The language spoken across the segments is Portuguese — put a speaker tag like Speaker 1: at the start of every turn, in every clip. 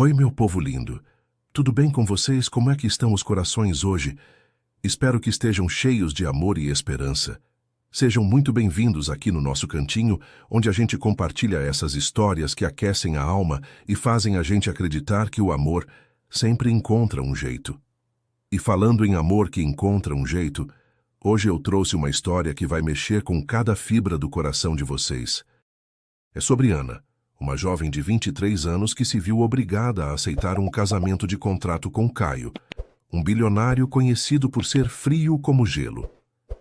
Speaker 1: Oi, meu povo lindo. Tudo bem com vocês? Como é que estão os corações hoje? Espero que estejam cheios de amor e esperança. Sejam muito bem-vindos aqui no nosso cantinho, onde a gente compartilha essas histórias que aquecem a alma e fazem a gente acreditar que o amor sempre encontra um jeito. E falando em amor que encontra um jeito, hoje eu trouxe uma história que vai mexer com cada fibra do coração de vocês. É sobre Ana, uma jovem de 23 anos que se viu obrigada a aceitar um casamento de contrato com Caio, um bilionário conhecido por ser frio como gelo.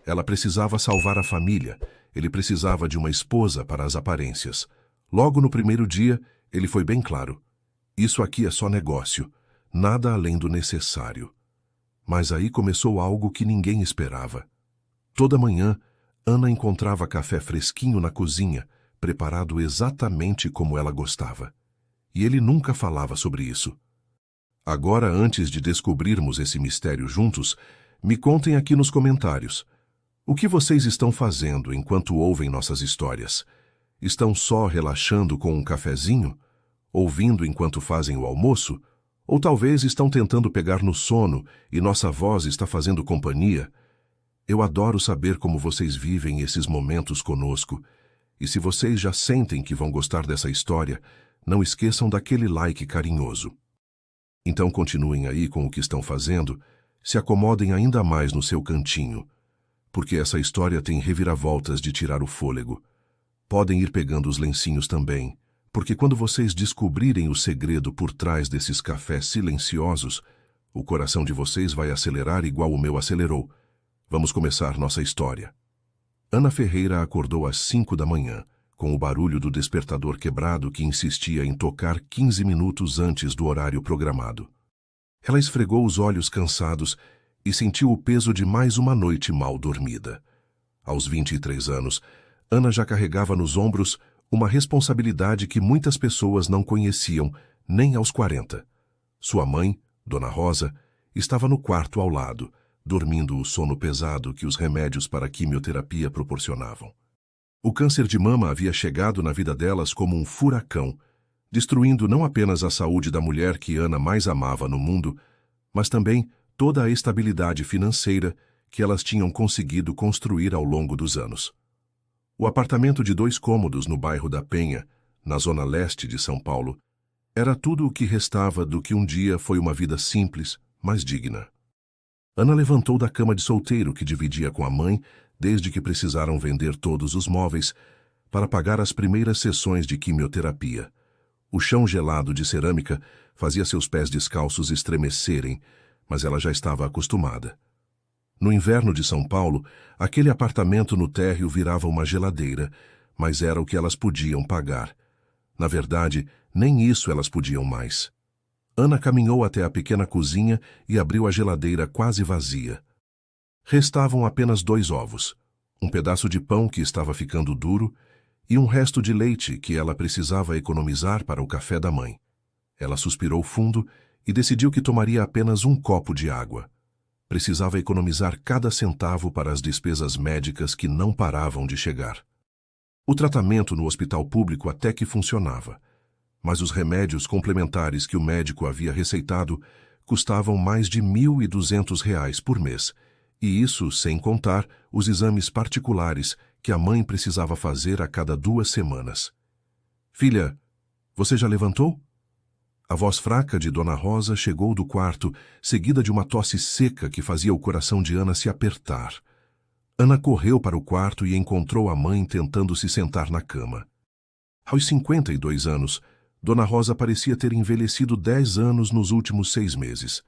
Speaker 1: Ela precisava salvar a família, ele precisava de uma esposa para as aparências. Logo no primeiro dia, ele foi bem claro. Isso aqui é só negócio, nada além do necessário. Mas aí começou algo que ninguém esperava. Toda manhã, Ana encontrava café fresquinho na cozinha, preparado exatamente como ela gostava. E ele nunca falava sobre isso. Agora, antes de descobrirmos esse mistério juntos, me contem aqui nos comentários. O que vocês estão fazendo enquanto ouvem nossas histórias? Estão só relaxando com um cafezinho? Ouvindo enquanto fazem o almoço? Ou talvez estão tentando pegar no sono e nossa voz está fazendo companhia? Eu adoro saber como vocês vivem esses momentos conosco. E se vocês já sentem que vão gostar dessa história, não esqueçam daquele like carinhoso. Então continuem aí com o que estão fazendo, se acomodem ainda mais no seu cantinho, porque essa história tem reviravoltas de tirar o fôlego. Podem ir pegando os lencinhos também, porque quando vocês descobrirem o segredo por trás desses cafés silenciosos, o coração de vocês vai acelerar igual o meu acelerou. Vamos começar nossa história. Ana Ferreira acordou às 5 da manhã, com o barulho do despertador quebrado que insistia em tocar 15 minutos antes do horário programado. Ela esfregou os olhos cansados e sentiu o peso de mais uma noite mal dormida. Aos 23 anos, Ana já carregava nos ombros uma responsabilidade que muitas pessoas não conheciam nem aos 40. Sua mãe, Dona Rosa, estava no quarto ao lado, dormindo o sono pesado que os remédios para a quimioterapia proporcionavam. O câncer de mama havia chegado na vida delas como um furacão, destruindo não apenas a saúde da mulher que Ana mais amava no mundo, mas também toda a estabilidade financeira que elas tinham conseguido construir ao longo dos anos. O apartamento de 2 cômodos no bairro da Penha, na zona leste de São Paulo, era tudo o que restava do que um dia foi uma vida simples, mas digna. Ana levantou da cama de solteiro que dividia com a mãe desde que precisaram vender todos os móveis para pagar as primeiras sessões de quimioterapia. O chão gelado de cerâmica fazia seus pés descalços estremecerem, mas ela já estava acostumada. No inverno de São Paulo, aquele apartamento no térreo virava uma geladeira, mas era o que elas podiam pagar. Na verdade, nem isso elas podiam mais. Ana caminhou até a pequena cozinha e abriu a geladeira quase vazia. Restavam apenas 2 ovos, um pedaço de pão que estava ficando duro e um resto de leite que ela precisava economizar para o café da mãe. Ela suspirou fundo e decidiu que tomaria apenas um copo de água. Precisava economizar cada centavo para as despesas médicas que não paravam de chegar. O tratamento no hospital público até que funcionava, mas os remédios complementares que o médico havia receitado custavam mais de R$ 1.200 por mês, e isso sem contar os exames particulares que a mãe precisava fazer a cada 2 semanas. Filha, você já levantou? A voz fraca de Dona Rosa chegou do quarto, seguida de uma tosse seca que fazia o coração de Ana se apertar. Ana correu para o quarto e encontrou a mãe tentando se sentar na cama. Aos 52 anos, Dona Rosa parecia ter envelhecido 10 anos nos últimos 6 meses.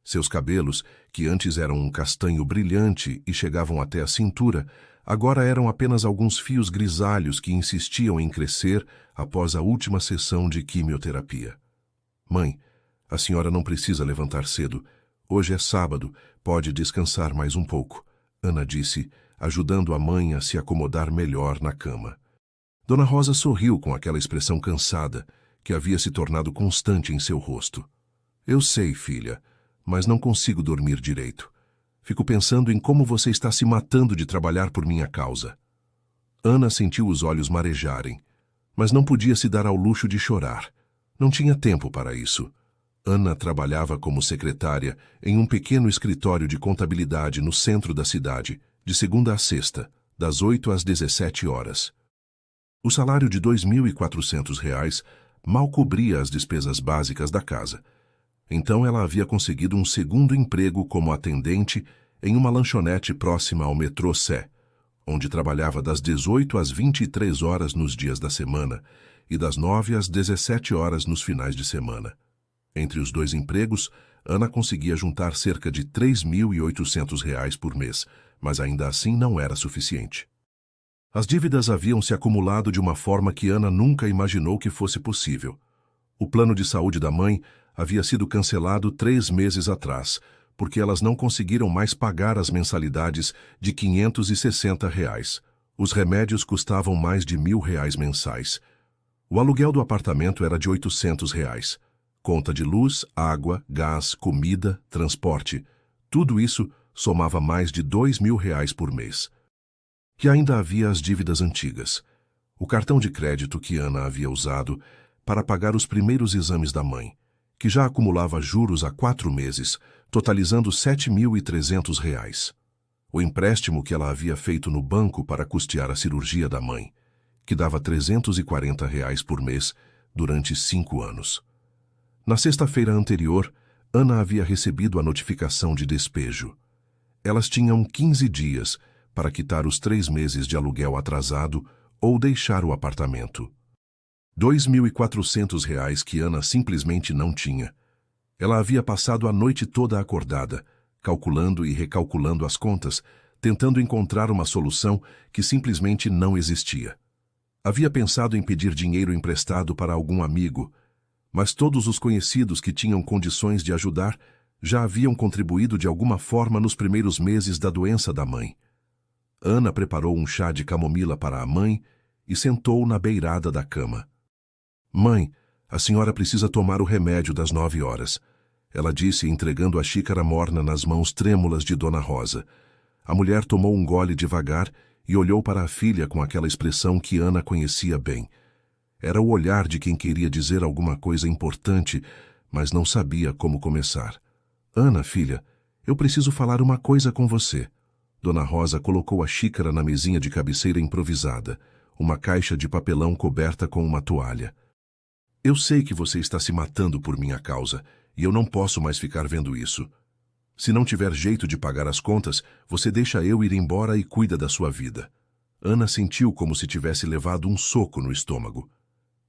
Speaker 1: Seus cabelos, que antes eram um castanho brilhante e chegavam até a cintura, agora eram apenas alguns fios grisalhos que insistiam em crescer após a última sessão de quimioterapia. Mãe, a senhora não precisa levantar cedo. Hoje é sábado, pode descansar mais um pouco, Ana disse, ajudando a mãe a se acomodar melhor na cama. Dona Rosa sorriu com aquela expressão cansada, que havia se tornado constante em seu rosto. Eu sei, filha, mas não consigo dormir direito. Fico pensando em como você está se matando de trabalhar por minha causa. Ana sentiu os olhos marejarem, mas não podia se dar ao luxo de chorar. Não tinha tempo para isso. Ana trabalhava como secretária em um pequeno escritório de contabilidade no centro da cidade, de segunda a sexta, das 8 às 17 horas. O salário de R$ 2.400 mal cobria as despesas básicas da casa. Então ela havia conseguido um segundo emprego como atendente em uma lanchonete próxima ao metrô Sé, onde trabalhava das 18 às 23 horas nos dias da semana e das 9 às 17 horas nos finais de semana. Entre os dois empregos, Ana conseguia juntar cerca de R$ 3.800 por mês, mas ainda assim não era suficiente. As dívidas haviam se acumulado de uma forma que Ana nunca imaginou que fosse possível. O plano de saúde da mãe havia sido cancelado 3 meses atrás, porque elas não conseguiram mais pagar as mensalidades de R$ 560. Os remédios custavam mais de R$ 1.000 mensais. O aluguel do apartamento era de R$ 800. Conta de luz, água, gás, comida, transporte. Tudo isso somava mais de R$ 2.000 por mês. E ainda havia as dívidas antigas. O cartão de crédito que Ana havia usado para pagar os primeiros exames da mãe, que já acumulava juros há 4 meses, totalizando R$ 7.300. O empréstimo que ela havia feito no banco para custear a cirurgia da mãe, que dava R$ 340 por mês durante 5 anos. Na sexta-feira anterior, Ana havia recebido a notificação de despejo. Elas tinham 15 dias para quitar os 3 meses de aluguel atrasado ou deixar o apartamento. R$ 2.400 que Ana simplesmente não tinha. Ela havia passado a noite toda acordada, calculando e recalculando as contas, tentando encontrar uma solução que simplesmente não existia. Havia pensado em pedir dinheiro emprestado para algum amigo, mas todos os conhecidos que tinham condições de ajudar já haviam contribuído de alguma forma nos primeiros meses da doença da mãe. Ana preparou um chá de camomila para a mãe e sentou na beirada da cama. "Mãe, a senhora precisa tomar o remédio das 9 horas", ela disse, entregando a xícara morna nas mãos trêmulas de Dona Rosa. A mulher tomou um gole devagar e olhou para a filha com aquela expressão que Ana conhecia bem. Era o olhar de quem queria dizer alguma coisa importante, mas não sabia como começar. "Ana, filha, eu preciso falar uma coisa com você." Dona Rosa colocou a xícara na mesinha de cabeceira improvisada, uma caixa de papelão coberta com uma toalha. "Eu sei que você está se matando por minha causa, e eu não posso mais ficar vendo isso. Se não tiver jeito de pagar as contas, você deixa eu ir embora e cuida da sua vida." Ana sentiu como se tivesse levado um soco no estômago.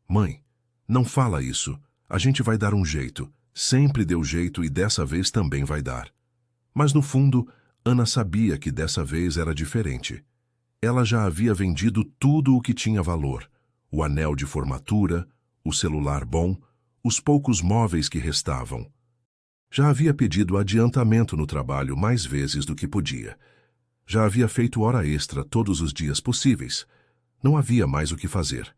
Speaker 1: "Mãe, não fala isso. A gente vai dar um jeito. Sempre deu jeito e dessa vez também vai dar." Mas no fundo, Ana sabia que dessa vez era diferente. Ela já havia vendido tudo o que tinha valor: o anel de formatura, o celular bom, os poucos móveis que restavam. Já havia pedido adiantamento no trabalho mais vezes do que podia. Já havia feito hora extra todos os dias possíveis. Não havia mais o que fazer.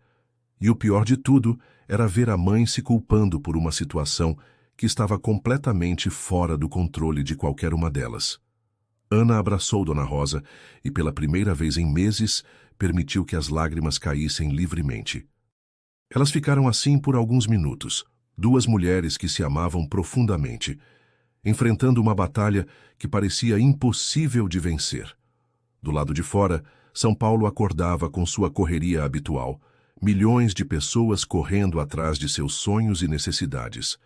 Speaker 1: E o pior de tudo era ver a mãe se culpando por uma situação que estava completamente fora do controle de qualquer uma delas. Ana abraçou Dona Rosa e, pela primeira vez em meses, permitiu que as lágrimas caíssem livremente. Elas ficaram assim por alguns minutos, 2 mulheres que se amavam profundamente, enfrentando uma batalha que parecia impossível de vencer. Do lado de fora, São Paulo acordava com sua correria habitual, milhões de pessoas correndo atrás de seus sonhos e necessidades.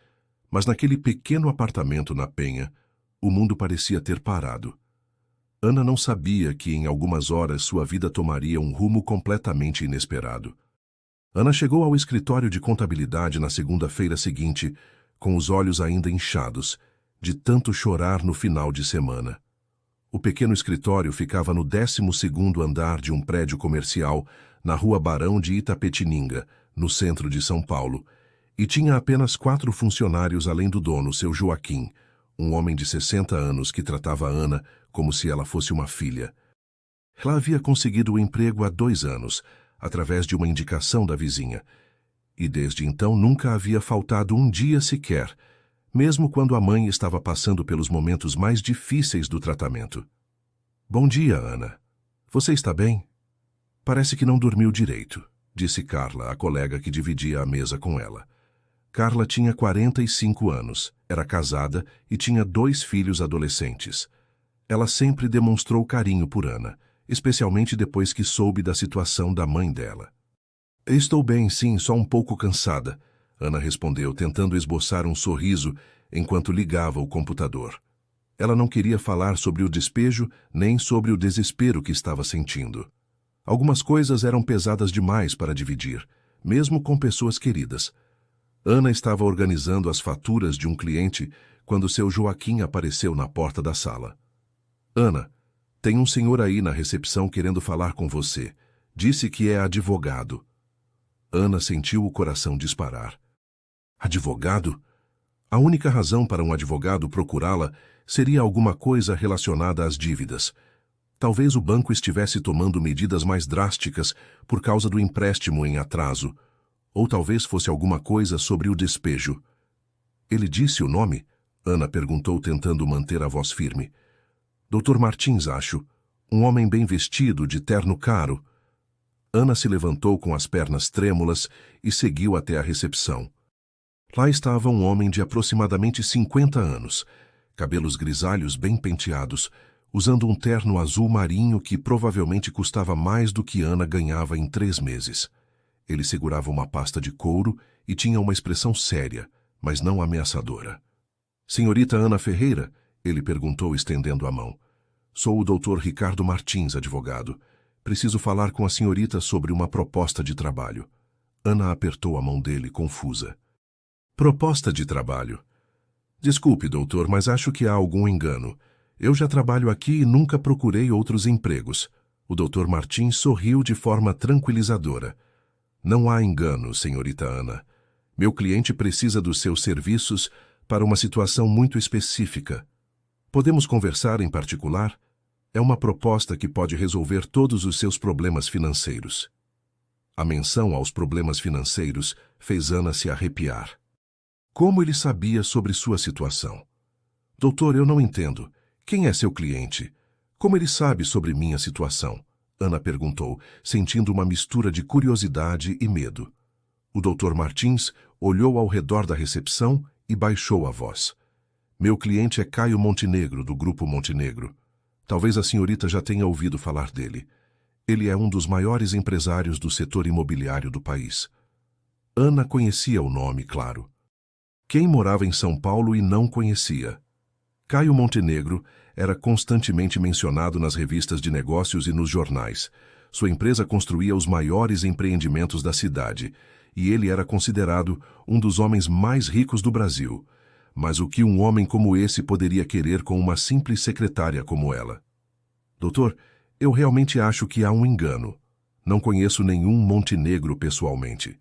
Speaker 1: Mas naquele pequeno apartamento na Penha, o mundo parecia ter parado. Ana não sabia que em algumas horas sua vida tomaria um rumo completamente inesperado. Ana chegou ao escritório de contabilidade na segunda-feira seguinte, com os olhos ainda inchados, de tanto chorar no final de semana. O pequeno escritório ficava no 12º andar de um prédio comercial na Rua Barão de Itapetininga, no centro de São Paulo, e tinha apenas 4 funcionários além do dono, seu Joaquim, um homem de 60 anos que tratava Ana como se ela fosse uma filha. Ela havia conseguido o emprego há 2 anos, através de uma indicação da vizinha, e desde então nunca havia faltado um dia sequer, mesmo quando a mãe estava passando pelos momentos mais difíceis do tratamento. "Bom dia, Ana. Você está bem?" "Parece que não dormiu direito", disse Carla, a colega que dividia a mesa com ela. Carla tinha 45 anos, era casada e tinha 2 filhos adolescentes. Ela sempre demonstrou carinho por Ana, especialmente depois que soube da situação da mãe dela. Estou bem, sim, só um pouco cansada, Ana respondeu, tentando esboçar um sorriso enquanto ligava o computador. Ela não queria falar sobre o despejo nem sobre o desespero que estava sentindo. Algumas coisas eram pesadas demais para dividir, mesmo com pessoas queridas. Ana estava organizando as faturas de um cliente quando seu Joaquim apareceu na porta da sala. Ana, tem um senhor aí na recepção querendo falar com você. Disse que é advogado. Ana sentiu o coração disparar. Advogado? A única razão para um advogado procurá-la seria alguma coisa relacionada às dívidas. Talvez o banco estivesse tomando medidas mais drásticas por causa do empréstimo em atraso, ou talvez fosse alguma coisa sobre o despejo. Ele disse o nome? Ana perguntou, tentando manter a voz firme. Dr. Martins, acho. Um homem bem vestido, de terno caro. Ana se levantou com as pernas trêmulas e seguiu até a recepção. Lá estava um homem de aproximadamente 50 anos, cabelos grisalhos bem penteados, usando um terno azul marinho que provavelmente custava mais do que Ana ganhava em 3 meses. Ele segurava uma pasta de couro e tinha uma expressão séria, mas não ameaçadora. Senhorita Ana Ferreira? Ele perguntou, estendendo a mão. Sou o Dr. Ricardo Martins, advogado. Preciso falar com a senhorita sobre uma proposta de trabalho. Ana apertou a mão dele, confusa. Proposta de trabalho? Desculpe, doutor, mas acho que há algum engano. Eu já trabalho aqui e nunca procurei outros empregos. O Dr. Martins sorriu de forma tranquilizadora. Não há engano, senhorita Ana. Meu cliente precisa dos seus serviços para uma situação muito específica. Podemos conversar em particular? É uma proposta que pode resolver todos os seus problemas financeiros. A menção aos problemas financeiros fez Ana se arrepiar. Como ele sabia sobre sua situação? Doutor, eu não entendo. Quem é seu cliente? Como ele sabe sobre minha situação? Ana perguntou, sentindo uma mistura de curiosidade e medo. O Dr. Martins olhou ao redor da recepção e baixou a voz. Meu cliente é Caio Montenegro, do Grupo Montenegro. Talvez a senhorita já tenha ouvido falar dele. Ele é um dos maiores empresários do setor imobiliário do país. Ana conhecia o nome, claro. Quem morava em São Paulo e não conhecia? Caio Montenegro era constantemente mencionado nas revistas de negócios e nos jornais. Sua empresa construía os maiores empreendimentos da cidade, e ele era considerado um dos homens mais ricos do Brasil. Mas o que um homem como esse poderia querer com uma simples secretária como ela? Doutor, eu realmente acho que há um engano. Não conheço nenhum Montenegro pessoalmente.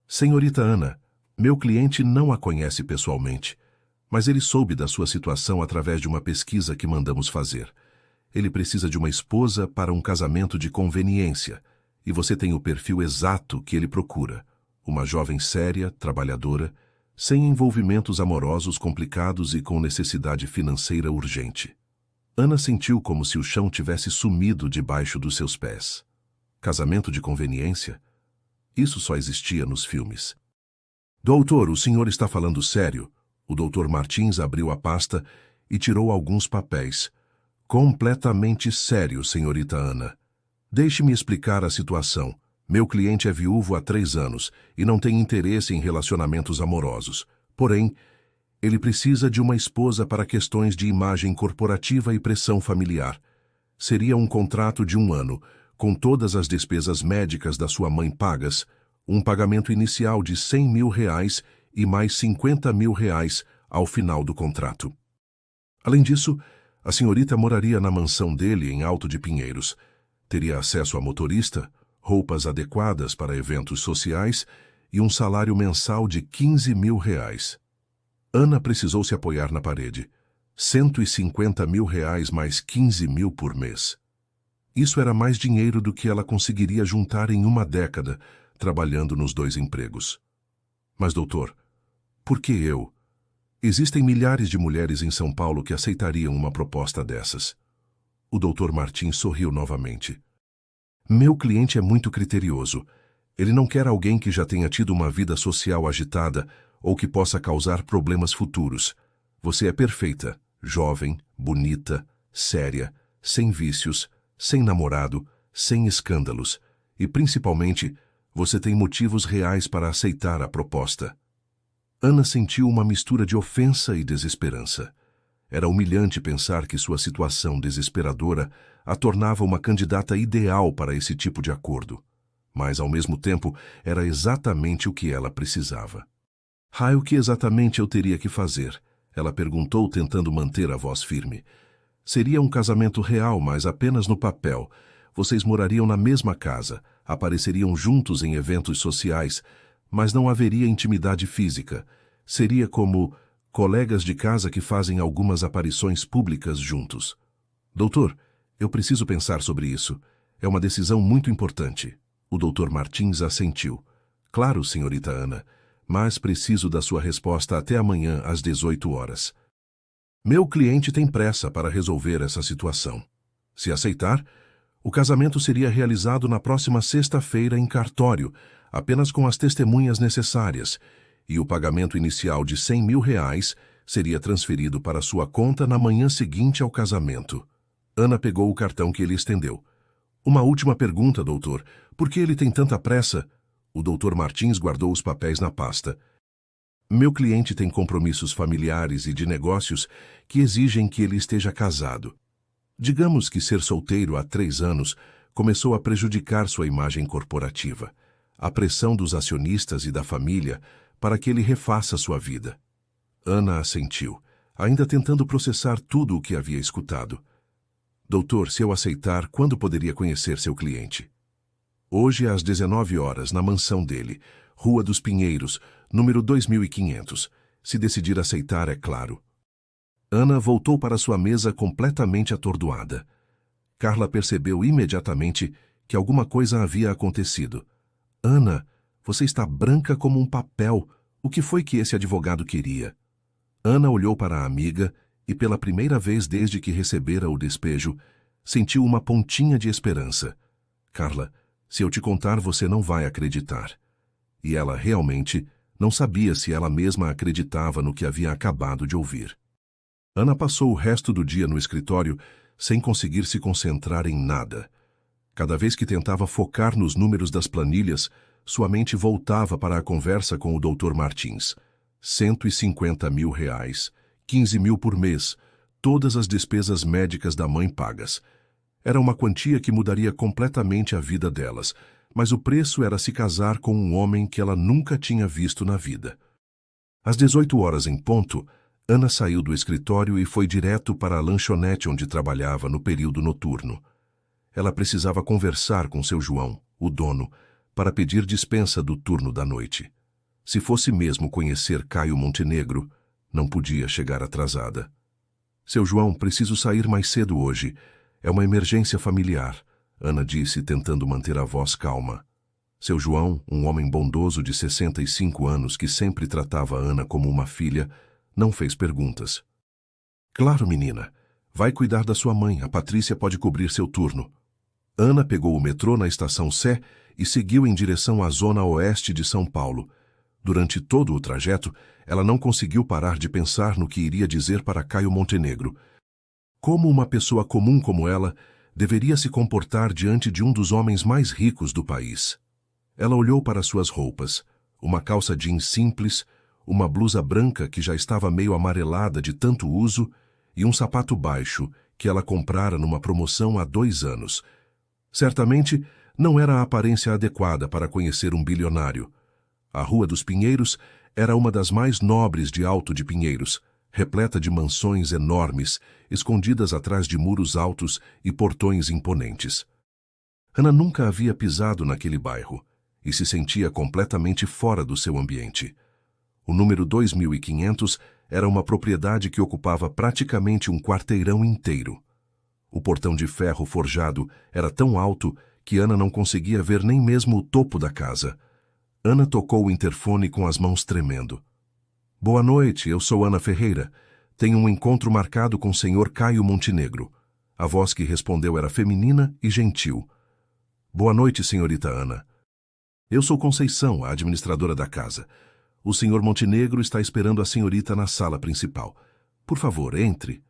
Speaker 1: Senhorita Ana, meu cliente não a conhece pessoalmente, mas ele soube da sua situação através de uma pesquisa que mandamos fazer. Ele precisa de uma esposa para um casamento de conveniência, e você tem o perfil exato que ele procura. Uma jovem séria, trabalhadora, sem envolvimentos amorosos complicados e com necessidade financeira urgente. Ana sentiu como se o chão tivesse sumido debaixo dos seus pés. Casamento de conveniência? Isso só existia nos filmes. Doutor, o senhor está falando sério? O Dr. Martins abriu a pasta e tirou alguns papéis. Completamente sério, senhorita Ana. Deixe-me explicar a situação. Meu cliente é viúvo há 3 anos e não tem interesse em relacionamentos amorosos. Porém, ele precisa de uma esposa para questões de imagem corporativa e pressão familiar. Seria um contrato de 1 ano, com todas as despesas médicas da sua mãe pagas, um pagamento inicial de R$100 mil e mais R$50 mil ao final do contrato. Além disso, a senhorita moraria na mansão dele em Alto de Pinheiros. Teria acesso a motorista, roupas adequadas para eventos sociais e um salário mensal de R$15 mil. Ana precisou se apoiar na parede. R$150 mil mais R$15 mil por mês. Isso era mais dinheiro do que ela conseguiria juntar em 1 década, trabalhando nos 2 empregos. Mas, doutor, por que eu? Existem milhares de mulheres em São Paulo que aceitariam uma proposta dessas. O Dr. Martins sorriu novamente. Meu cliente é muito criterioso. Ele não quer alguém que já tenha tido uma vida social agitada ou que possa causar problemas futuros. Você é perfeita, jovem, bonita, séria, sem vícios, sem namorado, sem escândalos, e principalmente, você tem motivos reais para aceitar a proposta. Ana sentiu uma mistura de ofensa e desesperança. Era humilhante pensar que sua situação desesperadora a tornava uma candidata ideal para esse tipo de acordo. Mas, ao mesmo tempo, era exatamente o que ela precisava. O que exatamente eu teria que fazer? Ela perguntou, tentando manter a voz firme. Seria um casamento real, mas apenas no papel. Vocês morariam na mesma casa, apareceriam juntos em eventos sociais, mas não haveria intimidade física. Seria como colegas de casa que fazem algumas aparições públicas juntos. Doutor, eu preciso pensar sobre isso. É uma decisão muito importante. O doutor Martins assentiu. Claro, senhorita Ana, mas preciso da sua resposta até amanhã às 18 horas. Meu cliente tem pressa para resolver essa situação. Se aceitar, o casamento seria realizado na próxima sexta-feira em cartório, apenas com as testemunhas necessárias, e o pagamento inicial de R$100 mil seria transferido para sua conta na manhã seguinte ao casamento. Ana pegou o cartão que ele estendeu. Uma última pergunta, doutor. Por que ele tem tanta pressa? O doutor Martins guardou os papéis na pasta. Meu cliente tem compromissos familiares e de negócios que exigem que ele esteja casado. Digamos que ser solteiro há 3 anos começou a prejudicar sua imagem corporativa. A pressão dos acionistas e da família para que ele refaça sua vida. Ana assentiu, ainda tentando processar tudo o que havia escutado. Doutor, se eu aceitar, quando poderia conhecer seu cliente? Hoje às 19 horas, na mansão dele, Rua dos Pinheiros, número 2500. Se decidir aceitar, é claro. Ana voltou para sua mesa completamente atordoada. Carla percebeu imediatamente que alguma coisa havia acontecido. Ana, você está branca como um papel. O que foi que esse advogado queria? Ana olhou para a amiga e, pela primeira vez desde que recebera o despejo, sentiu uma pontinha de esperança. Carla, se eu te contar, você não vai acreditar. E ela realmente não sabia se ela mesma acreditava no que havia acabado de ouvir. Ana passou o resto do dia no escritório sem conseguir se concentrar em nada. Cada vez que tentava focar nos números das planilhas, sua mente voltava para a conversa com o Dr. Martins. R$150 mil, 15 mil por mês, todas as despesas médicas da mãe pagas. Era uma quantia que mudaria completamente a vida delas, mas o preço era se casar com um homem que ela nunca tinha visto na vida. Às 18 horas em ponto, Ana saiu do escritório e foi direto para a lanchonete onde trabalhava no período noturno. Ela precisava conversar com seu João, o dono, para pedir dispensa do turno da noite. Se fosse mesmo conhecer Caio Montenegro, não podia chegar atrasada. Seu João, preciso sair mais cedo hoje. É uma emergência familiar, Ana disse, tentando manter a voz calma. Seu João, um homem bondoso de 65 anos que sempre tratava Ana como uma filha, não fez perguntas. Claro, menina. Vai cuidar da sua mãe. A Patrícia pode cobrir seu turno. Ana pegou o metrô na estação Sé e seguiu em direção à zona oeste de São Paulo. Durante todo o trajeto, ela não conseguiu parar de pensar no que iria dizer para Caio Montenegro. Como uma pessoa comum como ela deveria se comportar diante de um dos homens mais ricos do país? Ela olhou para suas roupas, uma calça jeans simples, uma blusa branca que já estava meio amarelada de tanto uso e um sapato baixo que ela comprara numa promoção há 2 anos. Certamente não era a aparência adequada para conhecer um bilionário. A Rua dos Pinheiros era uma das mais nobres de Alto de Pinheiros, repleta de mansões enormes, escondidas atrás de muros altos e portões imponentes. Ana nunca havia pisado naquele bairro e se sentia completamente fora do seu ambiente. O número 2500 era uma propriedade que ocupava praticamente um quarteirão inteiro. O portão de ferro forjado era tão alto que Ana não conseguia ver nem mesmo o topo da casa. Ana tocou o interfone com as mãos tremendo. Boa noite, eu sou Ana Ferreira. Tenho um encontro marcado com o senhor Caio Montenegro. A voz que respondeu era feminina e gentil. Boa noite, senhorita Ana. Eu sou Conceição, a administradora da casa. O senhor Montenegro está esperando a senhorita na sala principal. Por favor, entre.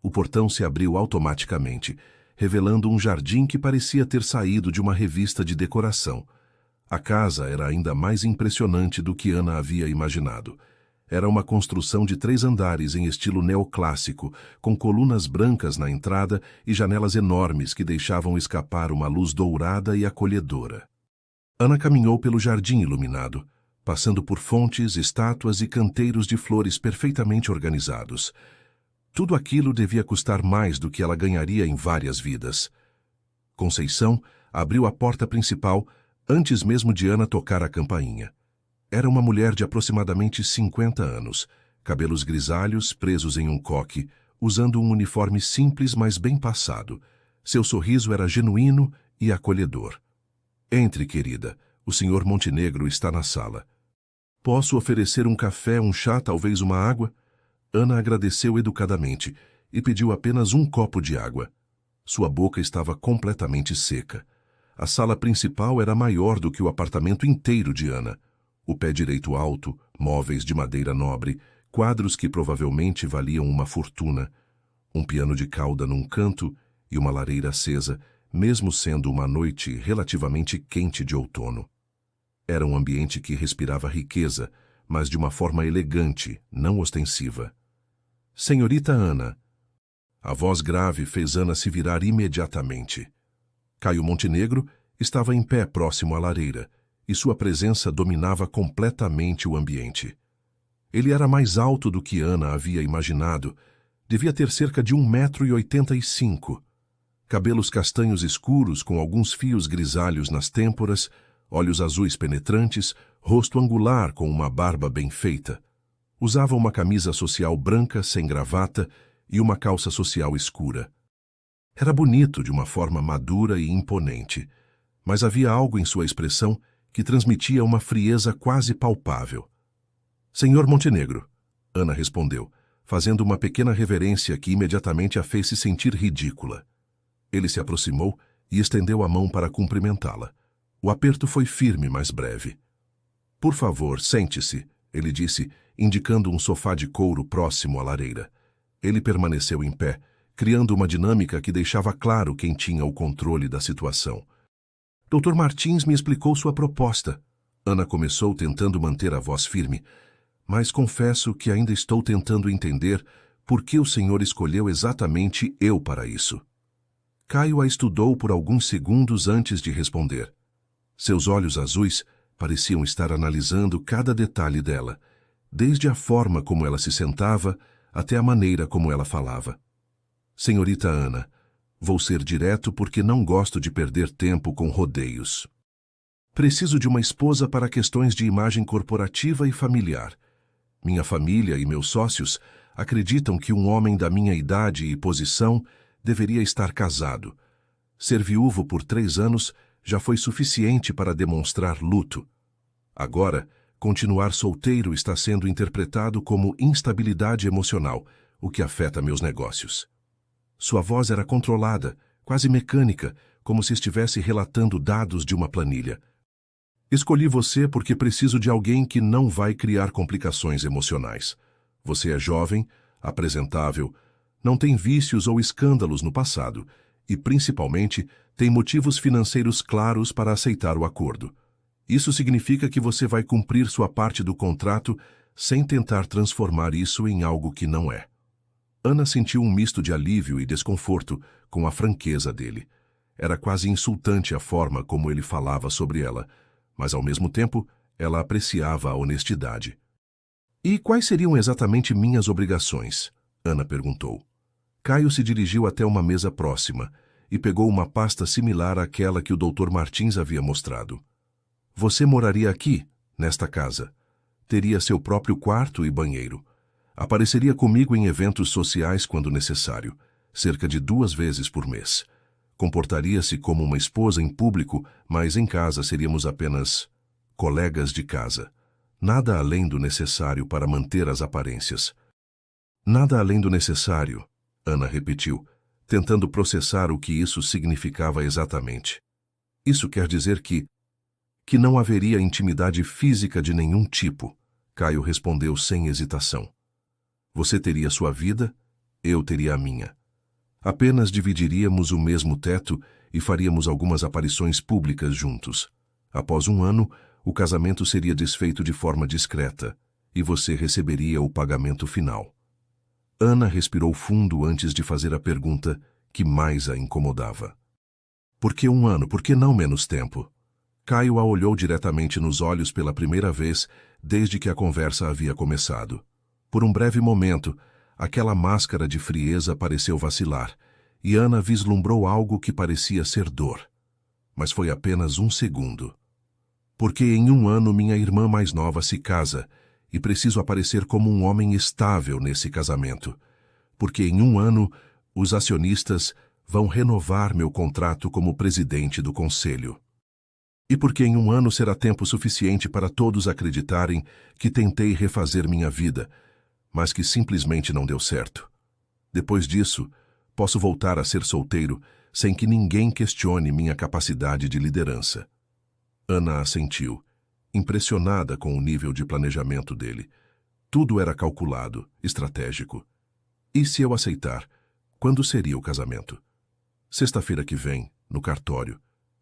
Speaker 1: O portão se abriu automaticamente, revelando um jardim que parecia ter saído de uma revista de decoração. A casa era ainda mais impressionante do que Ana havia imaginado. Era uma construção de 3 andares em estilo neoclássico, com colunas brancas na entrada e janelas enormes que deixavam escapar uma luz dourada e acolhedora. Ana caminhou pelo jardim iluminado, passando por fontes, estátuas e canteiros de flores perfeitamente organizados. Tudo aquilo devia custar mais do que ela ganharia em várias vidas. Conceição abriu a porta principal antes mesmo de Ana tocar a campainha. Era uma mulher de aproximadamente 50 anos, cabelos grisalhos presos em um coque, usando um uniforme simples, mas bem passado. Seu sorriso era genuíno e acolhedor. Entre, querida. O senhor Montenegro está na sala. Posso oferecer um café, um chá, talvez uma água? Ana agradeceu educadamente e pediu apenas um copo de água. Sua boca estava completamente seca. A sala principal era maior do que o apartamento inteiro de Ana. O pé direito alto, móveis de madeira nobre, quadros que provavelmente valiam uma fortuna, um piano de cauda num canto e uma lareira acesa, mesmo sendo uma noite relativamente quente de outono. Era um ambiente que respirava riqueza, mas de uma forma elegante, não ostensiva. Senhorita Ana. A voz grave fez Ana se virar imediatamente. Caio Montenegro estava em pé próximo à lareira, e sua presença dominava completamente o ambiente. Ele era mais alto do que Ana havia imaginado. Devia ter cerca de 1,85 m. Cabelos castanhos escuros com alguns fios grisalhos nas têmporas, olhos azuis penetrantes, rosto angular com uma barba bem feita. Usava uma camisa social branca sem gravata e uma calça social escura. Era bonito de uma forma madura e imponente, mas havia algo em sua expressão que transmitia uma frieza quase palpável. Senhor Montenegro, Ana respondeu, fazendo uma pequena reverência que imediatamente a fez se sentir ridícula. Ele se aproximou e estendeu a mão para cumprimentá-la. O aperto foi firme, mas breve. Por favor, sente-se, ele disse, indicando um sofá de couro próximo à lareira. Ele permaneceu em pé, criando uma dinâmica que deixava claro quem tinha o controle da situação. Dr. Martins me explicou sua proposta. Ana começou tentando manter a voz firme, mas confesso que ainda estou tentando entender por que o senhor escolheu exatamente eu para isso. Caio a estudou por alguns segundos antes de responder. Seus olhos azuis pareciam estar analisando cada detalhe dela, desde a forma como ela se sentava até a maneira como ela falava. Senhorita Ana, vou ser direto porque não gosto de perder tempo com rodeios. Preciso de uma esposa para questões de imagem corporativa e familiar. Minha família e meus sócios acreditam que um homem da minha idade e posição deveria estar casado. Ser viúvo por 3 anos já foi suficiente para demonstrar luto. Agora, continuar solteiro está sendo interpretado como instabilidade emocional, o que afeta meus negócios. Sua voz era controlada, quase mecânica, como se estivesse relatando dados de uma planilha. Escolhi você porque preciso de alguém que não vai criar complicações emocionais. Você é jovem, apresentável, não tem vícios ou escândalos no passado e, principalmente, tem motivos financeiros claros para aceitar o acordo. Isso significa que você vai cumprir sua parte do contrato sem tentar transformar isso em algo que não é. Ana sentiu um misto de alívio e desconforto com a franqueza dele. Era quase insultante a forma como ele falava sobre ela, mas ao mesmo tempo ela apreciava a honestidade. E quais seriam exatamente minhas obrigações? Ana perguntou. Caio se dirigiu até uma mesa próxima e pegou uma pasta similar àquela que o Dr. Martins havia mostrado. Você moraria aqui, nesta casa. Teria seu próprio quarto e banheiro. Apareceria comigo em eventos sociais quando necessário, cerca de 2 vezes por mês. Comportaria-se como uma esposa em público, mas em casa seríamos apenas colegas de casa. Nada além do necessário para manter as aparências. Nada além do necessário, Ana repetiu, tentando processar o que isso significava exatamente. Isso quer dizer que não haveria intimidade física de nenhum tipo. Caio respondeu sem hesitação. Você teria sua vida, eu teria a minha. Apenas dividiríamos o mesmo teto e faríamos algumas aparições públicas juntos. Após 1 ano, o casamento seria desfeito de forma discreta e você receberia o pagamento final. Ana respirou fundo antes de fazer a pergunta que mais a incomodava. Por que 1 ano? Por que não menos tempo? Caio a olhou diretamente nos olhos pela primeira vez desde que a conversa havia começado. Por um breve momento, aquela máscara de frieza pareceu vacilar, e Ana vislumbrou algo que parecia ser dor. Mas foi apenas 1 segundo. Porque em 1 ano minha irmã mais nova se casa, e preciso aparecer como um homem estável nesse casamento. Porque em 1 ano, os acionistas vão renovar meu contrato como presidente do conselho. E porque em 1 ano será tempo suficiente para todos acreditarem que tentei refazer minha vida, mas que simplesmente não deu certo. Depois disso, posso voltar a ser solteiro sem que ninguém questione minha capacidade de liderança. Ana assentiu, impressionada com o nível de planejamento dele. Tudo era calculado, estratégico. E se eu aceitar, quando seria o casamento? Sexta-feira que vem, no cartório.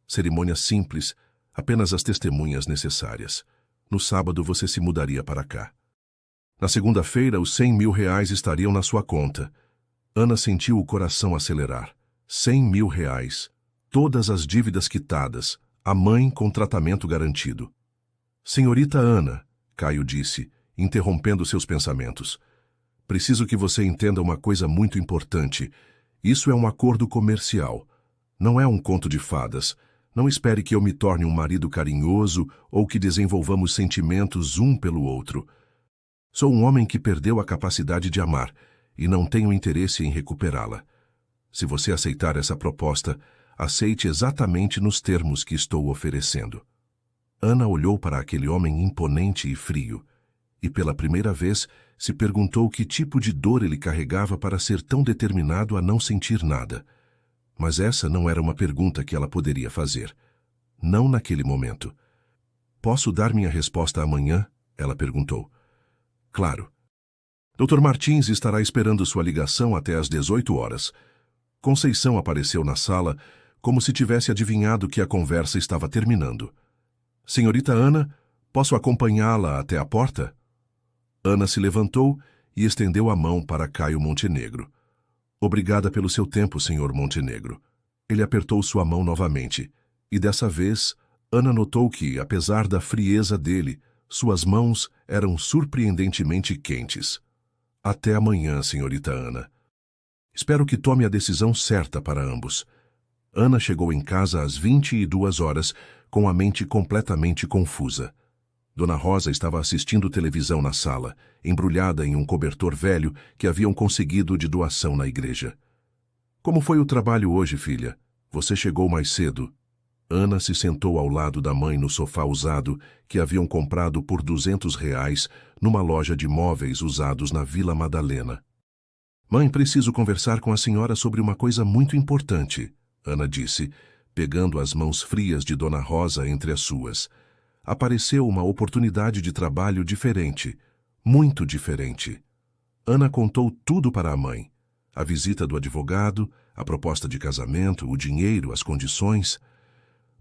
Speaker 1: Cerimônia simples, apenas as testemunhas necessárias. No sábado você se mudaria para cá. Na segunda-feira, os R$100.000 estariam na sua conta. Ana sentiu o coração acelerar. R$100.000. Todas as dívidas quitadas. A mãe com tratamento garantido. Senhorita Ana, Caio disse, interrompendo seus pensamentos. Preciso que você entenda uma coisa muito importante. Isso é um acordo comercial. Não é um conto de fadas. Não espere que eu me torne um marido carinhoso ou que desenvolvamos sentimentos um pelo outro. Sou um homem que perdeu a capacidade de amar e não tenho interesse em recuperá-la. Se você aceitar essa proposta, aceite exatamente nos termos que estou oferecendo. Ana olhou para aquele homem imponente e frio, e pela primeira vez se perguntou que tipo de dor ele carregava para ser tão determinado a não sentir nada. Mas essa não era uma pergunta que ela poderia fazer. Não naquele momento. Posso dar minha resposta amanhã? Ela perguntou. Claro. Dr. Martins estará esperando sua ligação até às 18 horas. Conceição apareceu na sala como se tivesse adivinhado que a conversa estava terminando. Senhorita Ana, posso acompanhá-la até a porta? Ana se levantou e estendeu a mão para Caio Montenegro. Obrigada pelo seu tempo, Sr. Montenegro. Ele apertou sua mão novamente, e dessa vez, Ana notou que, apesar da frieza dele, suas mãos eram surpreendentemente quentes. Até amanhã, senhorita Ana. Espero que tome a decisão certa para ambos. Ana chegou em casa às 22 horas, com a mente completamente confusa. Dona Rosa estava assistindo televisão na sala, embrulhada em um cobertor velho que haviam conseguido de doação na igreja. Como foi o trabalho hoje, filha? Você chegou mais cedo. Ana se sentou ao lado da mãe no sofá usado que haviam comprado por R$200 numa loja de móveis usados na Vila Madalena. Mãe, preciso conversar com a senhora sobre uma coisa muito importante, Ana disse, pegando as mãos frias de Dona Rosa entre as suas. Apareceu uma oportunidade de trabalho diferente, muito diferente. Ana contou tudo para a mãe. A visita do advogado, a proposta de casamento, o dinheiro, as condições.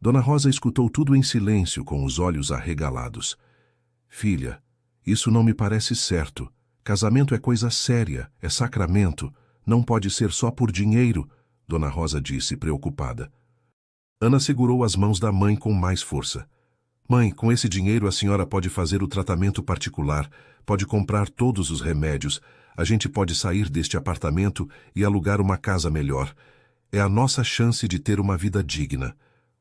Speaker 1: Dona Rosa escutou tudo em silêncio, com os olhos arregalados. Filha, isso não me parece certo. Casamento é coisa séria, é sacramento. Não pode ser só por dinheiro, Dona Rosa disse, preocupada. Ana segurou as mãos da mãe com mais força. Mãe, com esse dinheiro a senhora pode fazer o tratamento particular, pode comprar todos os remédios, a gente pode sair deste apartamento e alugar uma casa melhor. É a nossa chance de ter uma vida digna.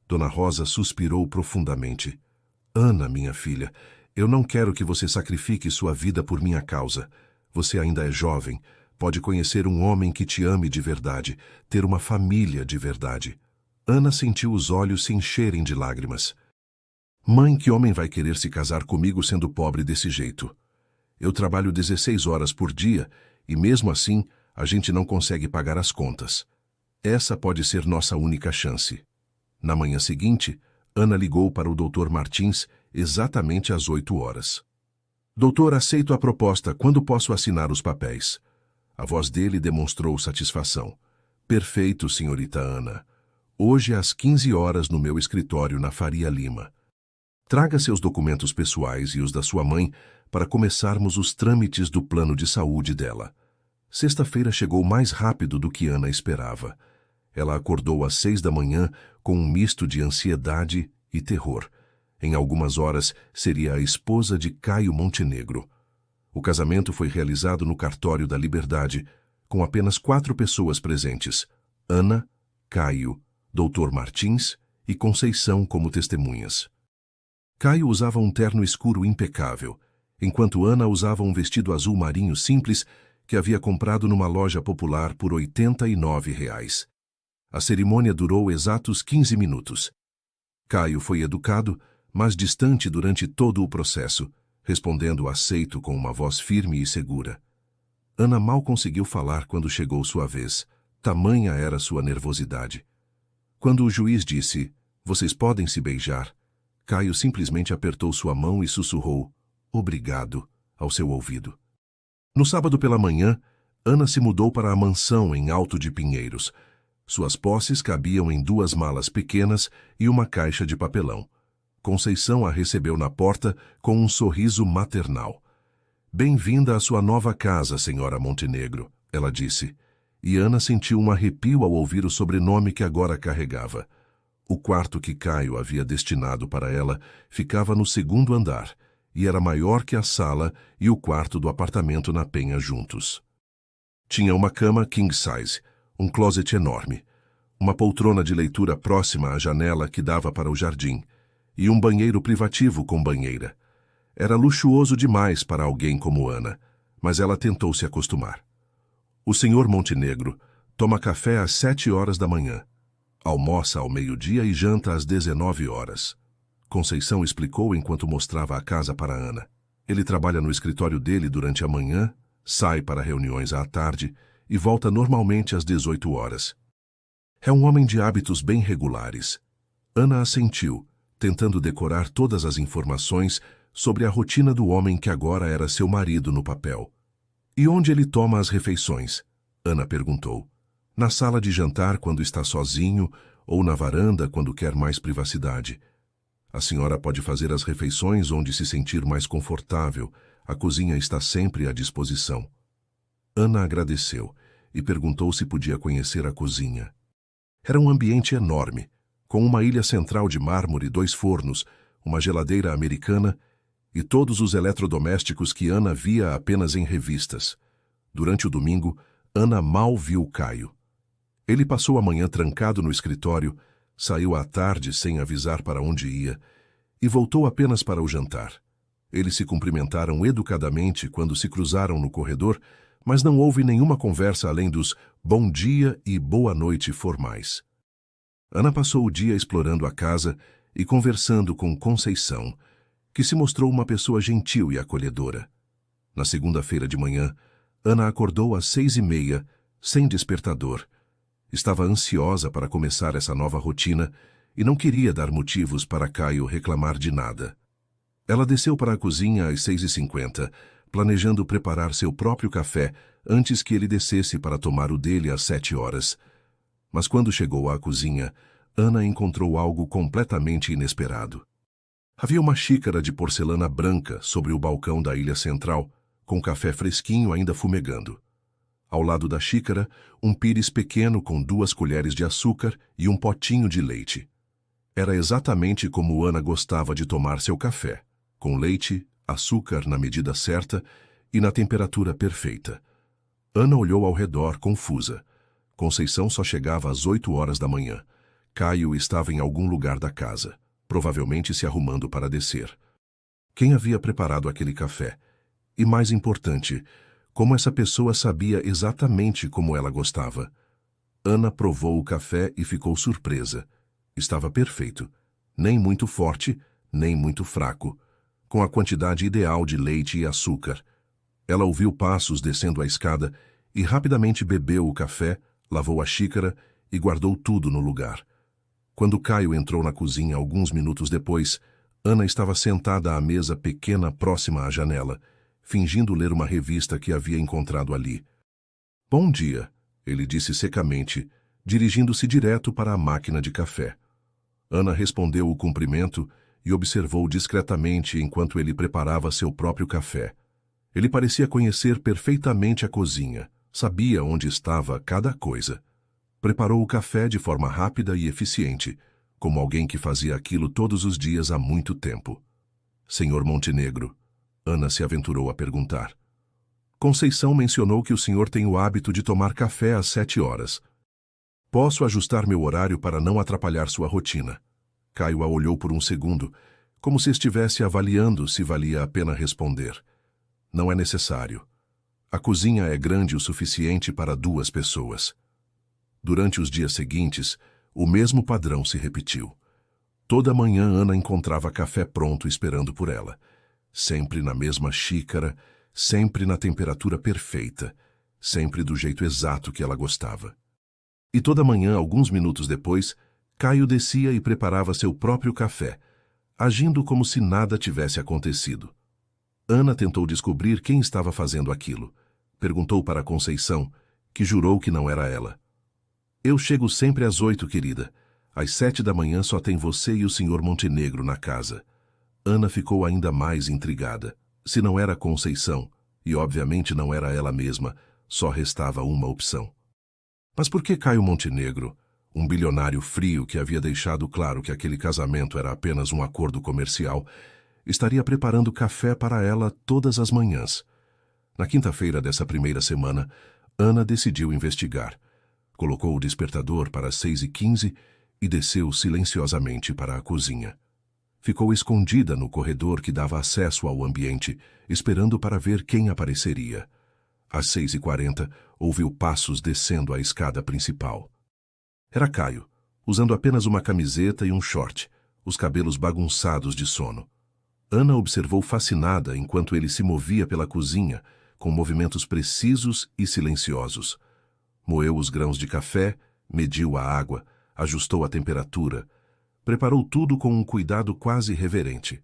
Speaker 1: Dona Rosa suspirou profundamente. Ana, minha filha, eu não quero que você sacrifique sua vida por minha causa. Você ainda é jovem, pode conhecer um homem que te ame de verdade, ter uma família de verdade. Ana sentiu os olhos se encherem de lágrimas. Mãe, que homem vai querer se casar comigo sendo pobre desse jeito? Eu trabalho 16 horas por dia e mesmo assim a gente não consegue pagar as contas. Essa pode ser nossa única chance. Na manhã seguinte, Ana ligou para o Dr. Martins exatamente às 8 horas. Doutor, aceito a proposta. Quando posso assinar os papéis? A voz dele demonstrou satisfação. Perfeito, senhorita Ana. Hoje às 15 horas no meu escritório na Faria Lima. Traga seus documentos pessoais e os da sua mãe para começarmos os trâmites do plano de saúde dela. Sexta-feira chegou mais rápido do que Ana esperava. Ela acordou às 6 da manhã com um misto de ansiedade e terror. Em algumas horas, seria a esposa de Caio Montenegro. O casamento foi realizado no Cartório da Liberdade, com apenas 4 pessoas presentes: Ana, Caio, Dr. Martins e Conceição como testemunhas. Caio usava um terno escuro impecável, enquanto Ana usava um vestido azul marinho simples que havia comprado numa loja popular por R$ 89. A cerimônia durou exatos 15 minutos. Caio foi educado, mas distante durante todo o processo, respondendo aceito com uma voz firme e segura. Ana mal conseguiu falar quando chegou sua vez, tamanha era sua nervosidade. Quando o juiz disse, "Vocês podem se beijar", Caio simplesmente apertou sua mão e sussurrou, "Obrigado", ao seu ouvido. No sábado pela manhã, Ana se mudou para a mansão em Alto de Pinheiros. Suas posses cabiam em 2 malas pequenas e uma caixa de papelão. Conceição a recebeu na porta com um sorriso maternal. "Bem-vinda à sua nova casa, senhora Montenegro", ela disse. E Ana sentiu um arrepio ao ouvir o sobrenome que agora carregava. O quarto que Caio havia destinado para ela ficava no 2º andar, e era maior que a sala e o quarto do apartamento na Penha juntos. Tinha uma cama king size, um closet enorme, uma poltrona de leitura próxima à janela que dava para o jardim, e um banheiro privativo com banheira. Era luxuoso demais para alguém como Ana, mas ela tentou se acostumar. O senhor Montenegro toma café às 7 horas da manhã, almoça ao meio-dia e janta às 19 horas. Conceição explicou enquanto mostrava a casa para Ana. Ele trabalha no escritório dele durante a manhã, sai para reuniões à tarde e volta normalmente às 18 horas. É um homem de hábitos bem regulares. Ana assentiu, tentando decorar todas as informações sobre a rotina do homem que agora era seu marido no papel. "E onde ele toma as refeições?", Ana perguntou. "Na sala de jantar quando está sozinho ou na varanda quando quer mais privacidade. A senhora pode fazer as refeições onde se sentir mais confortável. A cozinha está sempre à disposição." Ana agradeceu e perguntou se podia conhecer a cozinha. Era um ambiente enorme, com uma ilha central de mármore, 2 fornos, uma geladeira americana e todos os eletrodomésticos que Ana via apenas em revistas. Durante o domingo, Ana mal viu Caio. Ele passou a manhã trancado no escritório, saiu à tarde sem avisar para onde ia e voltou apenas para o jantar. Eles se cumprimentaram educadamente quando se cruzaram no corredor, mas não houve nenhuma conversa além dos bom dia e boa noite formais. Ana passou o dia explorando a casa e conversando com Conceição, que se mostrou uma pessoa gentil e acolhedora. Na segunda-feira de manhã, Ana acordou às 6h30, sem despertador. Estava ansiosa para começar essa nova rotina e não queria dar motivos para Caio reclamar de nada. Ela desceu para a cozinha às 6h50, planejando preparar seu próprio café antes que ele descesse para tomar o dele às 7 horas. Mas quando chegou à cozinha, Ana encontrou algo completamente inesperado. Havia uma xícara de porcelana branca sobre o balcão da ilha central, com café fresquinho ainda fumegando. Ao lado da xícara, um pires pequeno com 2 colheres de açúcar e um potinho de leite. Era exatamente como Ana gostava de tomar seu café, com leite, açúcar na medida certa e na temperatura perfeita. Ana olhou ao redor, confusa. Conceição só chegava às 8 horas da manhã. Caio estava em algum lugar da casa, provavelmente se arrumando para descer. Quem havia preparado aquele café? E mais importante, como essa pessoa sabia exatamente como ela gostava? Ana provou o café e ficou surpresa. Estava perfeito. Nem muito forte, nem muito fraco, com a quantidade ideal de leite e açúcar. Ela ouviu passos descendo a escada e rapidamente bebeu o café, lavou a xícara e guardou tudo no lugar. Quando Caio entrou na cozinha alguns minutos depois, Ana estava sentada à mesa pequena próxima à janela fingindo ler uma revista que havia encontrado ali. Bom dia, ele disse secamente, dirigindo-se direto para a máquina de café. Ana respondeu o cumprimento e observou discretamente enquanto ele preparava seu próprio café. Ele parecia conhecer perfeitamente a cozinha, sabia onde estava cada coisa. Preparou o café de forma rápida e eficiente, como alguém que fazia aquilo todos os dias há muito tempo. Senhor Montenegro, Ana se aventurou a perguntar. Conceição mencionou que o senhor tem o hábito de tomar café às 7 horas. Posso ajustar meu horário para não atrapalhar sua rotina. Caio a olhou por um segundo, como se estivesse avaliando se valia a pena responder. Não é necessário. A cozinha é grande o suficiente para 2 pessoas. Durante os dias seguintes, o mesmo padrão se repetiu. Toda manhã Ana encontrava café pronto esperando por ela. Sempre na mesma xícara, sempre na temperatura perfeita, sempre do jeito exato que ela gostava. E toda manhã, alguns minutos depois, Caio descia e preparava seu próprio café, agindo como se nada tivesse acontecido. Ana tentou descobrir quem estava fazendo aquilo. Perguntou para Conceição, que jurou que não era ela. Eu chego sempre às 8, querida. Às 7 da manhã só tem você e o senhor Montenegro na casa. Ana ficou ainda mais intrigada. Se não era Conceição, e obviamente não era ela mesma, só restava uma opção. Mas por que Caio Montenegro, um bilionário frio que havia deixado claro que aquele casamento era apenas um acordo comercial, estaria preparando café para ela todas as manhãs? Na quinta-feira dessa primeira semana, Ana decidiu investigar. Colocou o despertador para as 6h15 e desceu silenciosamente para a cozinha. Ficou escondida no corredor que dava acesso ao ambiente, esperando para ver quem apareceria. Às 6h40, ouviu passos descendo a escada principal. Era Caio, usando apenas uma camiseta e um short, os cabelos bagunçados de sono. Ana observou fascinada enquanto ele se movia pela cozinha, com movimentos precisos e silenciosos. Moeu os grãos de café, mediu a água, ajustou a temperatura. Preparou tudo com um cuidado quase reverente.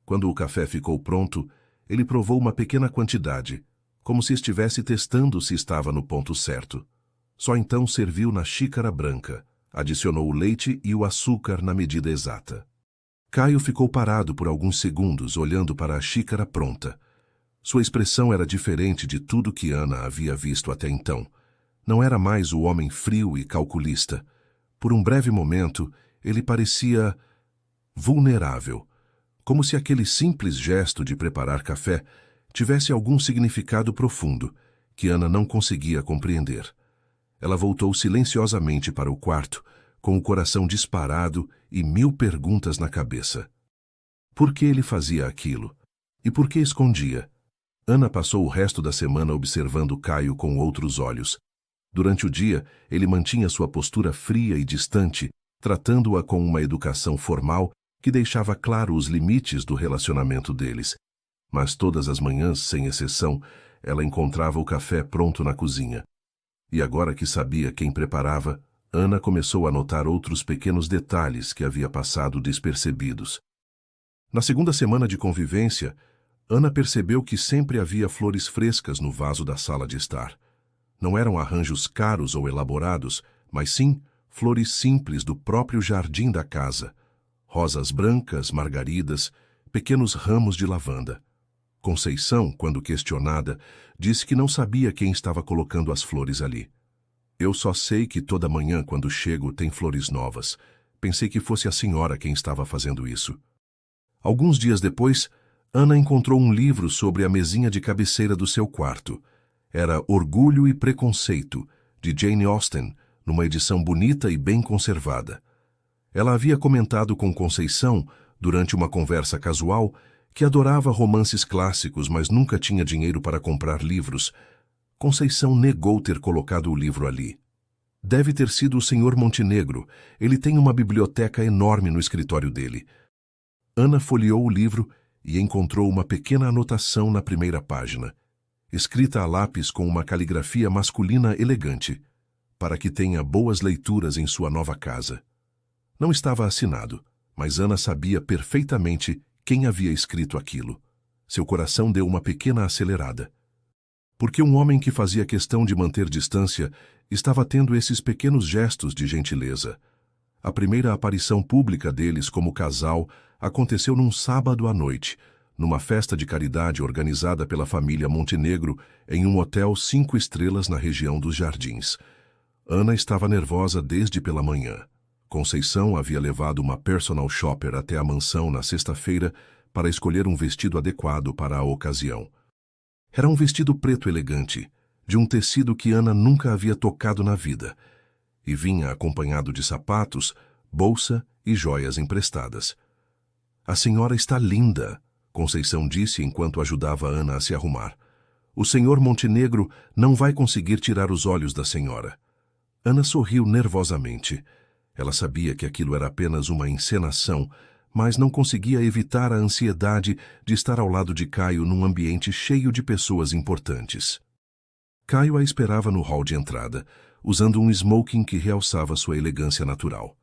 Speaker 1: Quando o café ficou pronto, ele provou uma pequena quantidade, como se estivesse testando se estava no ponto certo. Só então serviu na xícara branca, adicionou o leite e o açúcar na medida exata. Caio ficou parado por alguns segundos olhando para a xícara pronta. Sua expressão era diferente de tudo que Ana havia visto até então. Não era mais o homem frio e calculista. Por um breve momento, ele parecia vulnerável, como se aquele simples gesto de preparar café tivesse algum significado profundo, que Ana não conseguia compreender. Ela voltou silenciosamente para o quarto, com o coração disparado e 1000 perguntas na cabeça. Por que ele fazia aquilo? E por que escondia? Ana passou o resto da semana observando Caio com outros olhos. Durante o dia, ele mantinha sua postura fria e distante, tratando-a com uma educação formal que deixava claro os limites do relacionamento deles. Mas todas as manhãs, sem exceção, ela encontrava o café pronto na cozinha. E agora que sabia quem preparava, Ana começou a notar outros pequenos detalhes que havia passado despercebidos. Na segunda semana de convivência, Ana percebeu que sempre havia flores frescas no vaso da sala de estar. Não eram arranjos caros ou elaborados, mas sim flores simples do próprio jardim da casa. Rosas brancas, margaridas, pequenos ramos de lavanda. Conceição, quando questionada, disse que não sabia quem estava colocando as flores ali. Eu só sei que toda manhã, quando chego, tem flores novas. Pensei que fosse a senhora quem estava fazendo isso. Alguns dias depois, Ana encontrou um livro sobre a mesinha de cabeceira do seu quarto. Era Orgulho e Preconceito, de Jane Austen, numa edição bonita e bem conservada. Ela havia comentado com Conceição, durante uma conversa casual, que adorava romances clássicos, mas nunca tinha dinheiro para comprar livros. Conceição negou ter colocado o livro ali. Deve ter sido o senhor Montenegro. Ele tem uma biblioteca enorme no escritório dele. Ana folheou o livro e encontrou uma pequena anotação na primeira página, escrita a lápis com uma caligrafia masculina elegante, para que tenha boas leituras em sua nova casa. Não estava assinado, mas Ana sabia perfeitamente quem havia escrito aquilo. Seu coração deu uma pequena acelerada. Porque um homem que fazia questão de manter distância estava tendo esses pequenos gestos de gentileza. A primeira aparição pública deles como casal aconteceu num sábado à noite, numa festa de caridade organizada pela família Montenegro em um hotel 5 estrelas na região dos Jardins. Ana estava nervosa desde pela manhã. Conceição havia levado uma personal shopper até a mansão na sexta-feira para escolher um vestido adequado para a ocasião. Era um vestido preto elegante, de um tecido que Ana nunca havia tocado na vida, e vinha acompanhado de sapatos, bolsa e joias emprestadas. "A senhora está linda", Conceição disse enquanto ajudava Ana a se arrumar. "O senhor Montenegro não vai conseguir tirar os olhos da senhora." Ana sorriu nervosamente. Ela sabia que aquilo era apenas uma encenação, mas não conseguia evitar a ansiedade de estar ao lado de Caio num ambiente cheio de pessoas importantes. Caio a esperava no hall de entrada, usando um smoking que realçava sua elegância natural.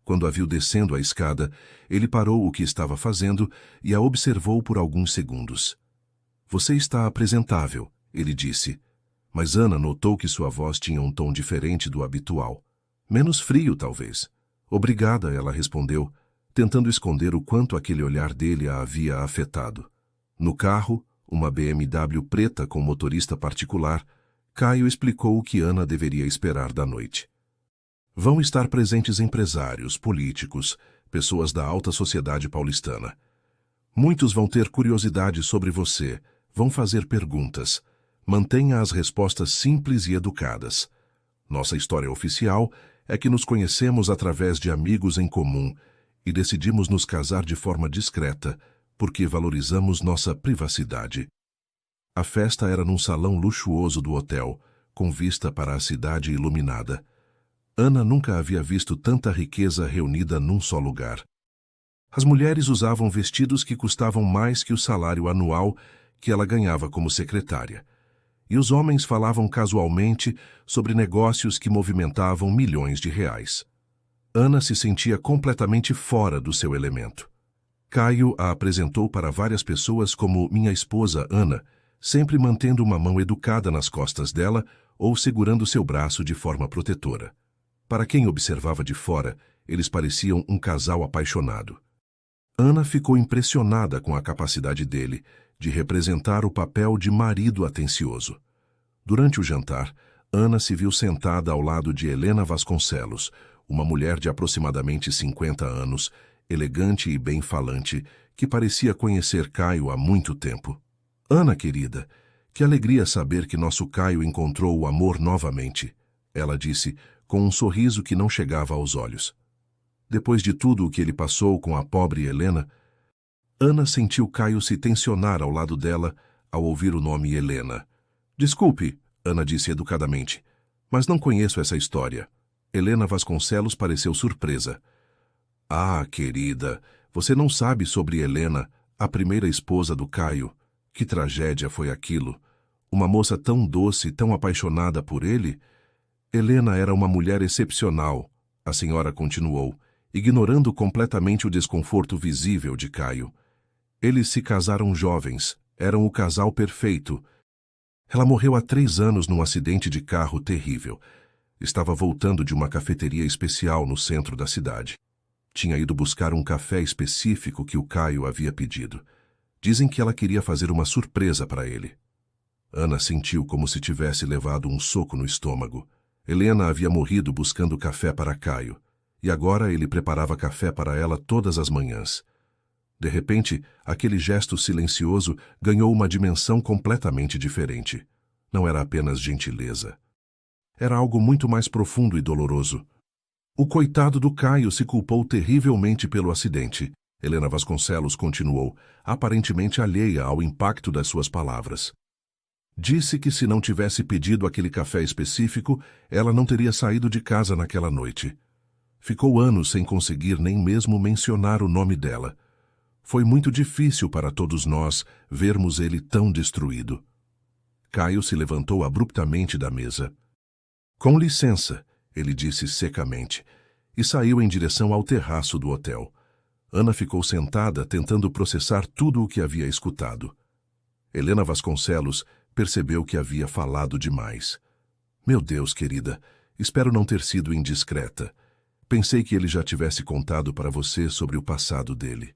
Speaker 1: Quando a viu descendo a escada, ele parou o que estava fazendo e a observou por alguns segundos. "Você está apresentável", ele disse, mas Ana notou que sua voz tinha um tom diferente do habitual. "Menos frio, talvez." "Obrigada", ela respondeu, tentando esconder o quanto aquele olhar dele a havia afetado. No carro, uma BMW preta com motorista particular, Caio explicou o que Ana deveria esperar da noite. Vão estar presentes empresários, políticos, pessoas da alta sociedade paulistana. Muitos vão ter curiosidade sobre você, vão fazer perguntas. Mantenha as respostas simples e educadas. Nossa história oficial é que nos conhecemos através de amigos em comum e decidimos nos casar de forma discreta, porque valorizamos nossa privacidade. A festa era num salão luxuoso do hotel, com vista para a cidade iluminada. Ana nunca havia visto tanta riqueza reunida num só lugar. As mulheres usavam vestidos que custavam mais que o salário anual que ela ganhava como secretária. E os homens falavam casualmente sobre negócios que movimentavam milhões de reais. Ana se sentia completamente fora do seu elemento. Caio a apresentou para várias pessoas como minha esposa Ana, sempre mantendo uma mão educada nas costas dela ou segurando seu braço de forma protetora. Para quem observava de fora, eles pareciam um casal apaixonado. Ana ficou impressionada com a capacidade dele de representar o papel de marido atencioso. Durante o jantar, Ana se viu sentada ao lado de Helena Vasconcelos, uma mulher de aproximadamente 50 anos, elegante e bem falante, que parecia conhecer Caio há muito tempo. "Ana, querida, que alegria saber que nosso Caio encontrou o amor novamente", ela disse, com um sorriso que não chegava aos olhos. Depois de tudo o que ele passou com a pobre Helena, Ana sentiu Caio se tensionar ao lado dela ao ouvir o nome Helena. "Desculpe", Ana disse educadamente, "mas não conheço essa história." Helena Vasconcelos pareceu surpresa. "Ah, querida, você não sabe sobre Helena, a primeira esposa do Caio. Que tragédia foi aquilo. Uma moça tão doce, tão apaixonada por ele." "Helena era uma mulher excepcional", a senhora continuou, ignorando completamente o desconforto visível de Caio. "Eles se casaram jovens, eram o casal perfeito. Ela morreu há 3 anos num acidente de carro terrível. Estava voltando de uma cafeteria especial no centro da cidade. Tinha ido buscar um café específico que o Caio havia pedido. Dizem que ela queria fazer uma surpresa para ele." Ana sentiu como se tivesse levado um soco no estômago. Helena havia morrido buscando café para Caio, e agora ele preparava café para ela todas as manhãs. De repente, aquele gesto silencioso ganhou uma dimensão completamente diferente. Não era apenas gentileza. Era algo muito mais profundo e doloroso. "O coitado do Caio se culpou terrivelmente pelo acidente", Helena Vasconcelos continuou, aparentemente alheia ao impacto das suas palavras. "Disse que se não tivesse pedido aquele café específico, ela não teria saído de casa naquela noite. Ficou anos sem conseguir nem mesmo mencionar o nome dela. Foi muito difícil para todos nós vermos ele tão destruído." Caio se levantou abruptamente da mesa. "Com licença", ele disse secamente, e saiu em direção ao terraço do hotel. Ana ficou sentada tentando processar tudo o que havia escutado. Helena Vasconcelos percebeu que havia falado demais. Meu Deus, querida, espero não ter sido indiscreta. Pensei que ele já tivesse contado para você sobre o passado dele.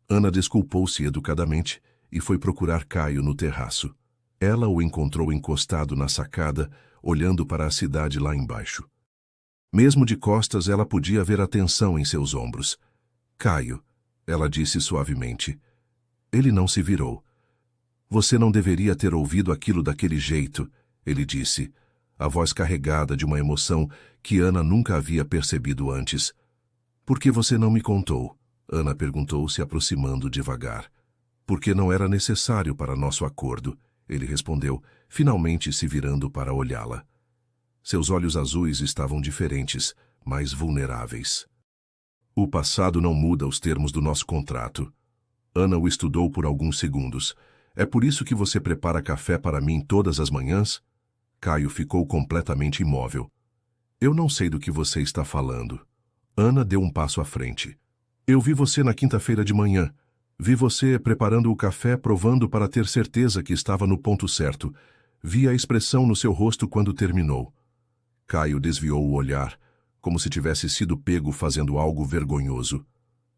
Speaker 1: Ana desculpou-se educadamente e foi procurar Caio no terraço. Ela o encontrou encostado na sacada, olhando para a cidade lá embaixo. Mesmo de costas, ela podia ver a tensão em seus ombros. Caio, ela disse suavemente. Ele não se virou. Você não deveria ter ouvido aquilo daquele jeito, ele disse, a voz carregada de uma emoção que Ana nunca havia percebido antes. Por que você não me contou? Ana perguntou, se aproximando devagar. Porque não era necessário para nosso acordo, ele respondeu, finalmente se virando para olhá-la. Seus olhos azuis estavam diferentes, mais vulneráveis. O passado não muda os termos do nosso contrato. Ana o estudou por alguns segundos. É por isso que você prepara café para mim todas as manhãs? Caio ficou completamente imóvel. Eu não sei do que você está falando. Ana deu um passo à frente. Eu vi você na quinta-feira de manhã. Vi você preparando o café, provando para ter certeza que estava no ponto certo. Vi a expressão no seu rosto quando terminou. Caio desviou o olhar, como se tivesse sido pego fazendo algo vergonhoso.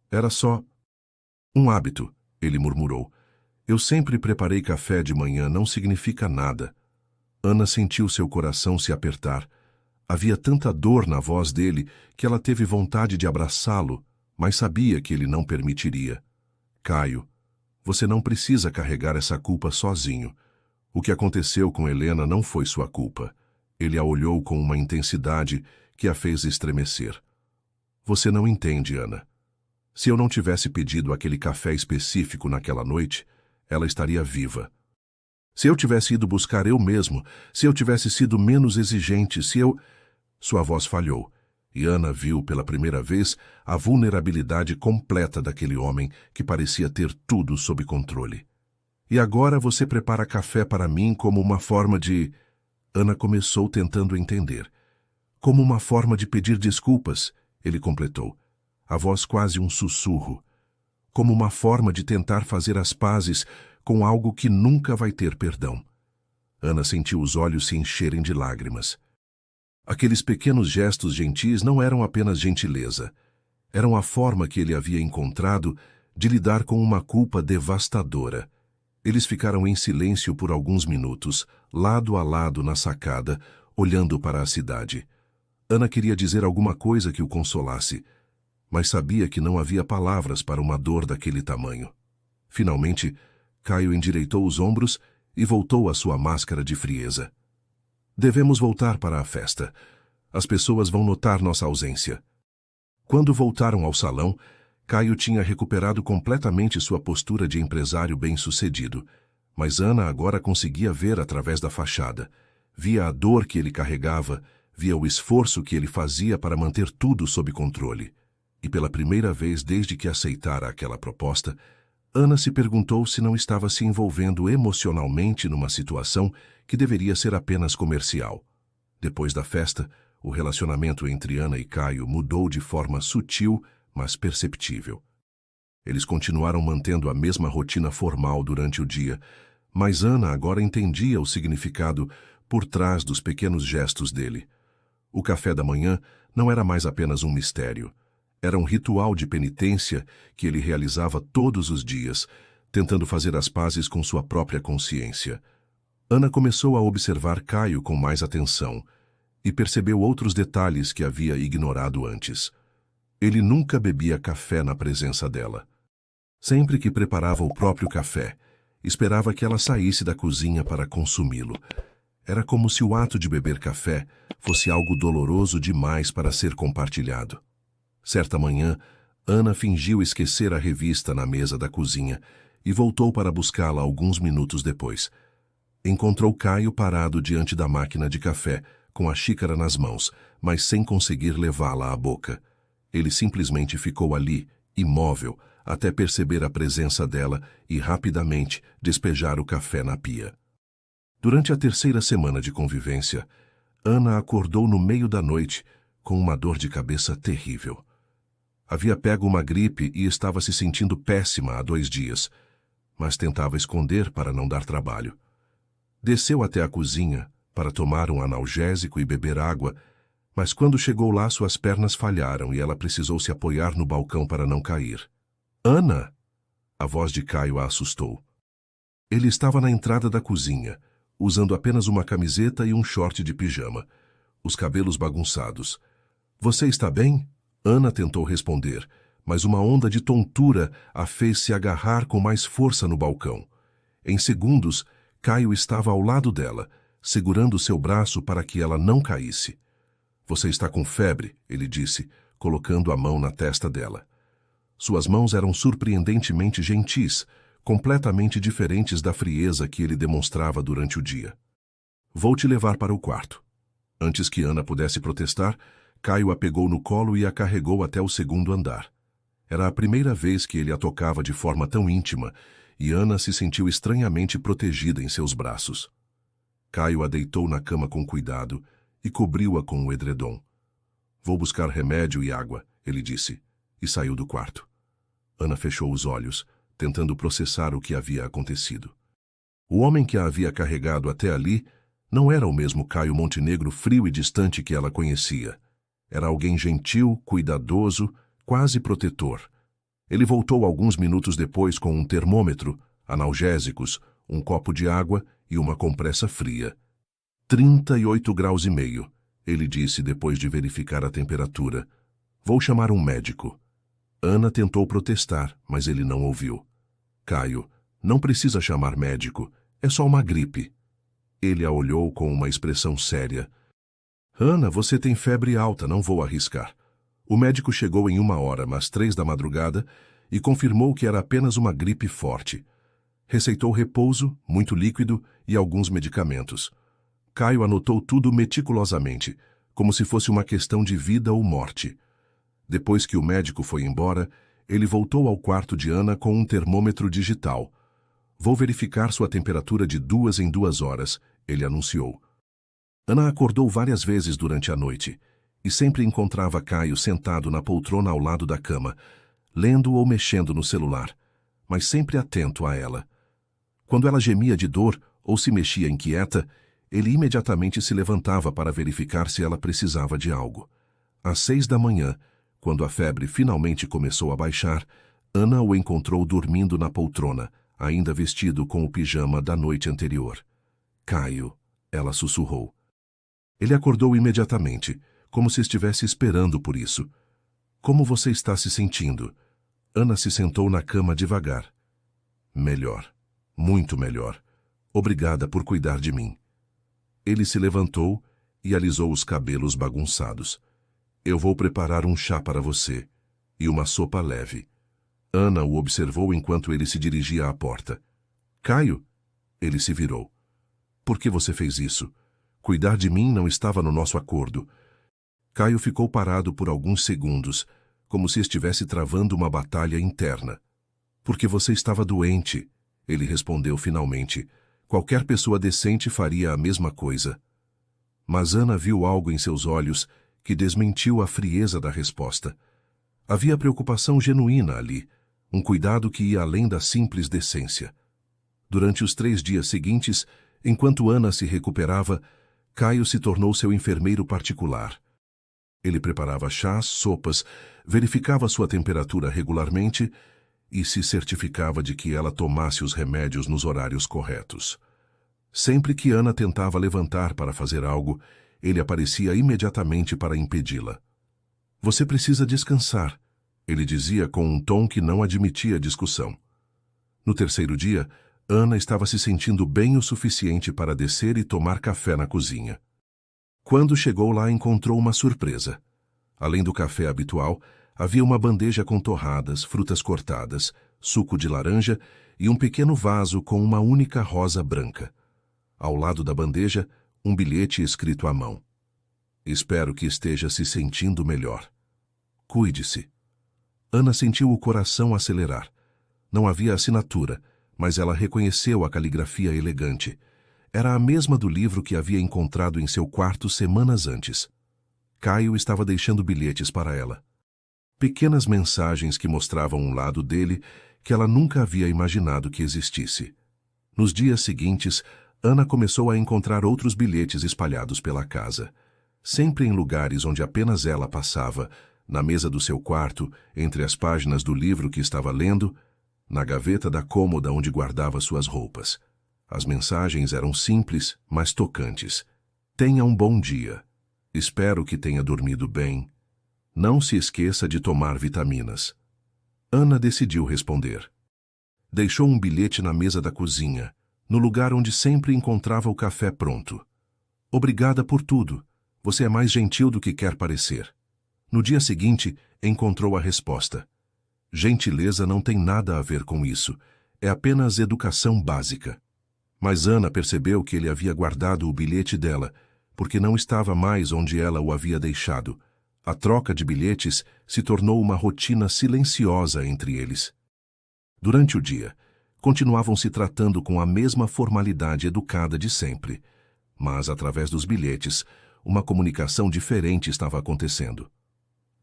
Speaker 1: Era só um hábito, ele murmurou. Eu sempre preparei café de manhã, não significa nada. Ana sentiu seu coração se apertar. Havia tanta dor na voz dele que ela teve vontade de abraçá-lo, mas sabia que ele não permitiria. Caio, você não precisa carregar essa culpa sozinho. O que aconteceu com Helena não foi sua culpa. Ele a olhou com uma intensidade que a fez estremecer. Você não entende, Ana. Se eu não tivesse pedido aquele café específico naquela noite, ela estaria viva. Se eu tivesse ido buscar eu mesmo, se eu tivesse sido menos exigente, se eu... Sua voz falhou, e Ana viu pela primeira vez a vulnerabilidade completa daquele homem que parecia ter tudo sob controle. E agora você prepara café para mim como uma forma de... Ana começou tentando entender. Como uma forma de pedir desculpas, ele completou, a voz quase um sussurro. Como uma forma de tentar fazer as pazes com algo que nunca vai ter perdão. Ana sentiu os olhos se encherem de lágrimas. Aqueles pequenos gestos gentis não eram apenas gentileza. Eram a forma que ele havia encontrado de lidar com uma culpa devastadora. Eles ficaram em silêncio por alguns minutos, lado a lado na sacada, olhando para a cidade. Ana queria dizer alguma coisa que o consolasse, mas sabia que não havia palavras para uma dor daquele tamanho. Finalmente, Caio endireitou os ombros e voltou à sua máscara de frieza. Devemos voltar para a festa. As pessoas vão notar nossa ausência. Quando voltaram ao salão, Caio tinha recuperado completamente sua postura de empresário bem-sucedido, mas Ana agora conseguia ver através da fachada. Via a dor que ele carregava, via o esforço que ele fazia para manter tudo sob controle. E pela primeira vez desde que aceitara aquela proposta, Ana se perguntou se não estava se envolvendo emocionalmente numa situação que deveria ser apenas comercial. Depois da festa, o relacionamento entre Ana e Caio mudou de forma sutil, mas perceptível. Eles continuaram mantendo a mesma rotina formal durante o dia, mas Ana agora entendia o significado por trás dos pequenos gestos dele. O café da manhã não era mais apenas um mistério. Era um ritual de penitência que ele realizava todos os dias, tentando fazer as pazes com sua própria consciência. Ana começou a observar Caio com mais atenção e percebeu outros detalhes que havia ignorado antes. Ele nunca bebia café na presença dela. Sempre que preparava o próprio café, esperava que ela saísse da cozinha para consumi-lo. Era como se o ato de beber café fosse algo doloroso demais para ser compartilhado. Certa manhã, Ana fingiu esquecer a revista na mesa da cozinha e voltou para buscá-la alguns minutos depois. Encontrou Caio parado diante da máquina de café, com a xícara nas mãos, mas sem conseguir levá-la à boca. Ele simplesmente ficou ali, imóvel, até perceber a presença dela e rapidamente despejar o café na pia. Durante a terceira semana de convivência, Ana acordou no meio da noite com uma dor de cabeça terrível. Havia pego uma gripe e estava se sentindo péssima há 2 dias, mas tentava esconder para não dar trabalho. Desceu até a cozinha para tomar um analgésico e beber água, mas quando chegou lá suas pernas falharam e ela precisou se apoiar no balcão para não cair. Ana! A voz de Caio a assustou. Ele estava na entrada da cozinha, usando apenas uma camiseta e um short de pijama, os cabelos bagunçados. Você está bem? Ana tentou responder, mas uma onda de tontura a fez se agarrar com mais força no balcão. Em segundos, Caio estava ao lado dela, segurando seu braço para que ela não caísse. Você está com febre, ele disse, colocando a mão na testa dela. Suas mãos eram surpreendentemente gentis, completamente diferentes da frieza que ele demonstrava durante o dia. Vou te levar para o quarto. Antes que Ana pudesse protestar, Caio a pegou no colo e a carregou até o segundo andar. Era a primeira vez que ele a tocava de forma tão íntima, e Ana se sentiu estranhamente protegida em seus braços. Caio a deitou na cama com cuidado e cobriu-a com o edredom. Vou buscar remédio e água, ele disse, e saiu do quarto. Ana fechou os olhos, tentando processar o que havia acontecido. O homem que a havia carregado até ali não era o mesmo Caio Montenegro frio e distante que ela conhecia. Era alguém gentil, cuidadoso, quase protetor. Ele voltou alguns minutos depois com um termômetro, analgésicos, um copo de água e uma compressa fria. 38,5 graus, ele disse depois de verificar a temperatura. Vou chamar um médico. Ana tentou protestar, mas ele não ouviu. Caio, não precisa chamar médico, é só uma gripe. Ele a olhou com uma expressão séria. Ana, você tem febre alta, não vou arriscar. O médico chegou em 1 hora, às 3 da madrugada, e confirmou que era apenas uma gripe forte. Receitou repouso, muito líquido e alguns medicamentos. Caio anotou tudo meticulosamente, como se fosse uma questão de vida ou morte. Depois que o médico foi embora, ele voltou ao quarto de Ana com um termômetro digital. Vou verificar sua temperatura de 2 em 2 horas, ele anunciou. Ana acordou várias vezes durante a noite, e sempre encontrava Caio sentado na poltrona ao lado da cama, lendo ou mexendo no celular, mas sempre atento a ela. Quando ela gemia de dor ou se mexia inquieta, ele imediatamente se levantava para verificar se ela precisava de algo. Às 6 da manhã, quando a febre finalmente começou a baixar, Ana o encontrou dormindo na poltrona, ainda vestido com o pijama da noite anterior. Caio, ela sussurrou. Ele acordou imediatamente, como se estivesse esperando por isso. Como você está se sentindo? Ana se sentou na cama devagar. Melhor. Muito melhor. Obrigada por cuidar de mim. Ele se levantou e alisou os cabelos bagunçados. Eu vou preparar um chá para você e uma sopa leve. Ana o observou enquanto ele se dirigia à porta. Caio? Ele se virou. Por que você fez isso? Cuidar de mim não estava no nosso acordo. Caio ficou parado por alguns segundos, como se estivesse travando uma batalha interna. Porque você estava doente, ele respondeu finalmente. Qualquer pessoa decente faria a mesma coisa. Mas Ana viu algo em seus olhos que desmentiu a frieza da resposta. Havia preocupação genuína ali, um cuidado que ia além da simples decência. Durante os 3 dias seguintes, enquanto Ana se recuperava, Caio se tornou seu enfermeiro particular. Ele preparava chás, sopas, verificava sua temperatura regularmente e se certificava de que ela tomasse os remédios nos horários corretos. Sempre que Ana tentava levantar para fazer algo, ele aparecia imediatamente para impedi-la. Você precisa descansar, ele dizia com um tom que não admitia discussão. No 3º dia, Ana estava se sentindo bem o suficiente para descer e tomar café na cozinha. Quando chegou lá, encontrou uma surpresa. Além do café habitual, havia uma bandeja com torradas, frutas cortadas, suco de laranja e um pequeno vaso com uma única rosa branca. Ao lado da bandeja, um bilhete escrito à mão. Espero que esteja se sentindo melhor. Cuide-se. Ana sentiu o coração acelerar. Não havia assinatura, mas ela reconheceu a caligrafia elegante. Era a mesma do livro que havia encontrado em seu quarto semanas antes. Caio estava deixando bilhetes para ela. Pequenas mensagens que mostravam um lado dele que ela nunca havia imaginado que existisse. Nos dias seguintes, Ana começou a encontrar outros bilhetes espalhados pela casa, sempre em lugares onde apenas ela passava, na mesa do seu quarto, entre as páginas do livro que estava lendo, na gaveta da cômoda onde guardava suas roupas. As mensagens eram simples, mas tocantes. Tenha um bom dia. Espero que tenha dormido bem. Não se esqueça de tomar vitaminas. Ana decidiu responder. Deixou um bilhete na mesa da cozinha, no lugar onde sempre encontrava o café pronto. Obrigada por tudo. Você é mais gentil do que quer parecer. No dia seguinte, encontrou a resposta. Gentileza não tem nada a ver com isso. É apenas educação básica. Mas Ana percebeu que ele havia guardado o bilhete dela, porque não estava mais onde ela o havia deixado. A troca de bilhetes se tornou uma rotina silenciosa entre eles. Durante o dia, continuavam se tratando com a mesma formalidade educada de sempre. Mas, através dos bilhetes, uma comunicação diferente estava acontecendo.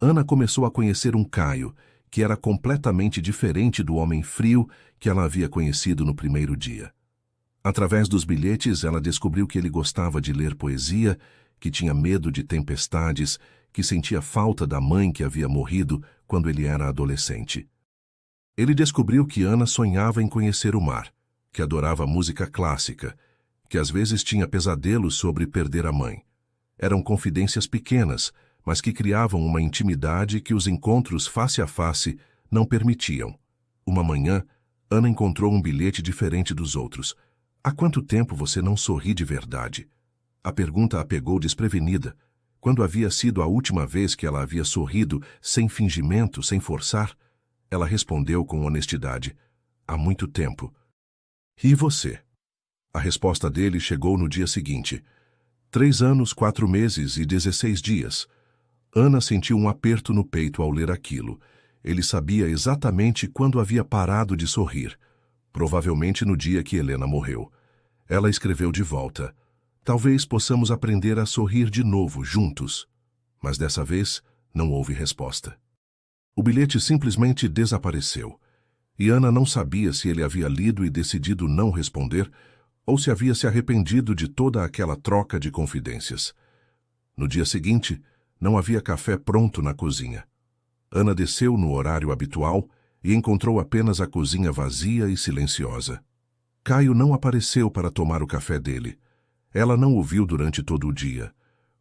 Speaker 1: Ana começou a conhecer um Caio, que era completamente diferente do homem frio que ela havia conhecido no primeiro dia. Através dos bilhetes, ela descobriu que ele gostava de ler poesia, que tinha medo de tempestades, que sentia falta da mãe que havia morrido quando ele era adolescente. Ele descobriu que Ana sonhava em conhecer o mar, que adorava música clássica, que às vezes tinha pesadelos sobre perder a mãe. Eram confidências pequenas, mas que criavam uma intimidade que os encontros face a face não permitiam. Uma manhã, Ana encontrou um bilhete diferente dos outros. Há quanto tempo você não sorri de verdade? A pergunta a pegou desprevenida. Quando havia sido a última vez que ela havia sorrido, sem fingimento, sem forçar? Ela respondeu com honestidade. Há muito tempo. E você? A resposta dele chegou no dia seguinte. 3 anos, 4 meses e 16 dias. Ana sentiu um aperto no peito ao ler aquilo. Ele sabia exatamente quando havia parado de sorrir. Provavelmente no dia que Helena morreu. Ela escreveu de volta. Talvez possamos aprender a sorrir de novo, juntos. Mas dessa vez, não houve resposta. O bilhete simplesmente desapareceu. E Ana não sabia se ele havia lido e decidido não responder, ou se havia se arrependido de toda aquela troca de confidências. No dia seguinte, não havia café pronto na cozinha. Ana desceu no horário habitual e encontrou apenas a cozinha vazia e silenciosa. Caio não apareceu para tomar o café dele. Ela não o viu durante todo o dia.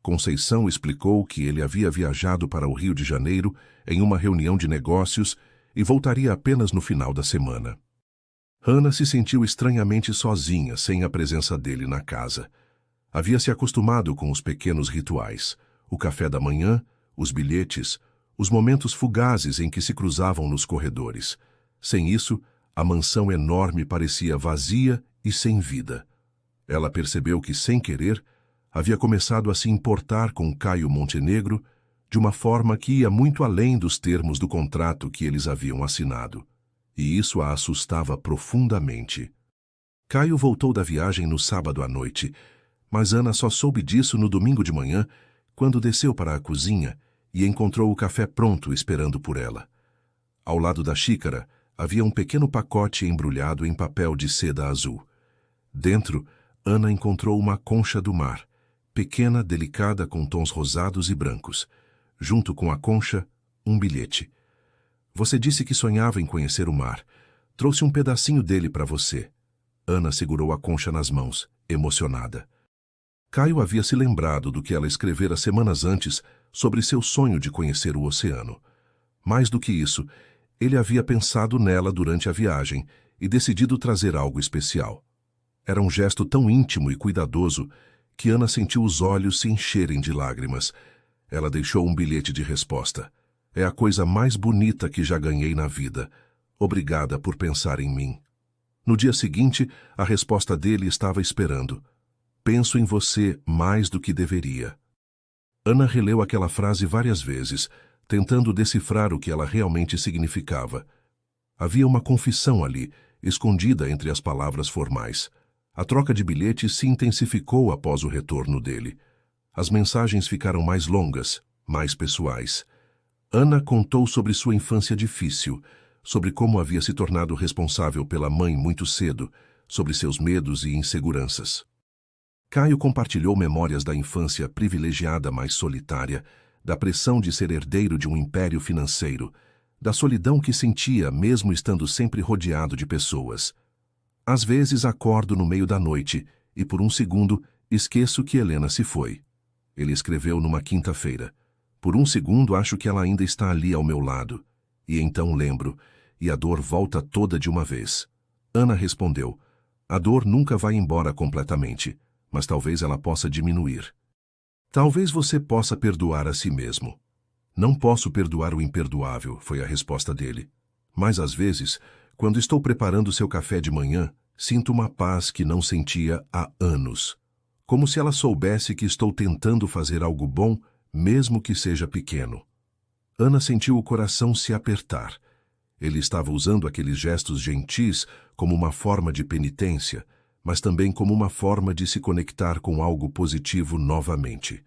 Speaker 1: Conceição explicou que ele havia viajado para o Rio de Janeiro em uma reunião de negócios e voltaria apenas no final da semana. Ana se sentiu estranhamente sozinha, sem a presença dele na casa. Havia se acostumado com os pequenos rituais, o café da manhã, os bilhetes, os momentos fugazes em que se cruzavam nos corredores. Sem isso, a mansão enorme parecia vazia e sem vida. Ela percebeu que, sem querer, havia começado a se importar com Caio Montenegro de uma forma que ia muito além dos termos do contrato que eles haviam assinado. E isso a assustava profundamente. Caio voltou da viagem no sábado à noite, mas Ana só soube disso no domingo de manhã, quando desceu para a cozinha e encontrou o café pronto esperando por ela. Ao lado da xícara havia um pequeno pacote embrulhado em papel de seda azul. Dentro, Ana encontrou uma concha do mar, pequena, delicada, com tons rosados e brancos. Junto com a concha, um bilhete. Você disse que sonhava em conhecer o mar. Trouxe um pedacinho dele para você. Ana segurou a concha nas mãos, emocionada. Caio havia se lembrado do que ela escrevera semanas antes sobre seu sonho de conhecer o oceano. Mais do que isso, ele havia pensado nela durante a viagem e decidido trazer algo especial. Era um gesto tão íntimo e cuidadoso que Ana sentiu os olhos se encherem de lágrimas. Ela deixou um bilhete de resposta. É a coisa mais bonita que já ganhei na vida. Obrigada por pensar em mim. No dia seguinte, a resposta dele estava esperando. Penso em você mais do que deveria. Ana releu aquela frase várias vezes, tentando decifrar o que ela realmente significava. Havia uma confissão ali, escondida entre as palavras formais. A troca de bilhetes se intensificou após o retorno dele. As mensagens ficaram mais longas, mais pessoais. Ana contou sobre sua infância difícil, sobre como havia se tornado responsável pela mãe muito cedo, sobre seus medos e inseguranças. Caio compartilhou memórias da infância privilegiada mais solitária, da pressão de ser herdeiro de um império financeiro, da solidão que sentia mesmo estando sempre rodeado de pessoas. Às vezes acordo no meio da noite e por um segundo esqueço que Helena se foi. Ele escreveu numa quinta-feira. Por um segundo acho que ela ainda está ali ao meu lado. E então lembro, e a dor volta toda de uma vez. Ana respondeu, a dor nunca vai embora completamente, mas talvez ela possa diminuir. Talvez você possa perdoar a si mesmo. Não posso perdoar o imperdoável, foi a resposta dele. Mas às vezes, quando estou preparando seu café de manhã, sinto uma paz que não sentia há anos. Como se ela soubesse que estou tentando fazer algo bom, mesmo que seja pequeno. Ana sentiu o coração se apertar. Ele estava usando aqueles gestos gentis como uma forma de penitência, mas também como uma forma de se conectar com algo positivo novamente.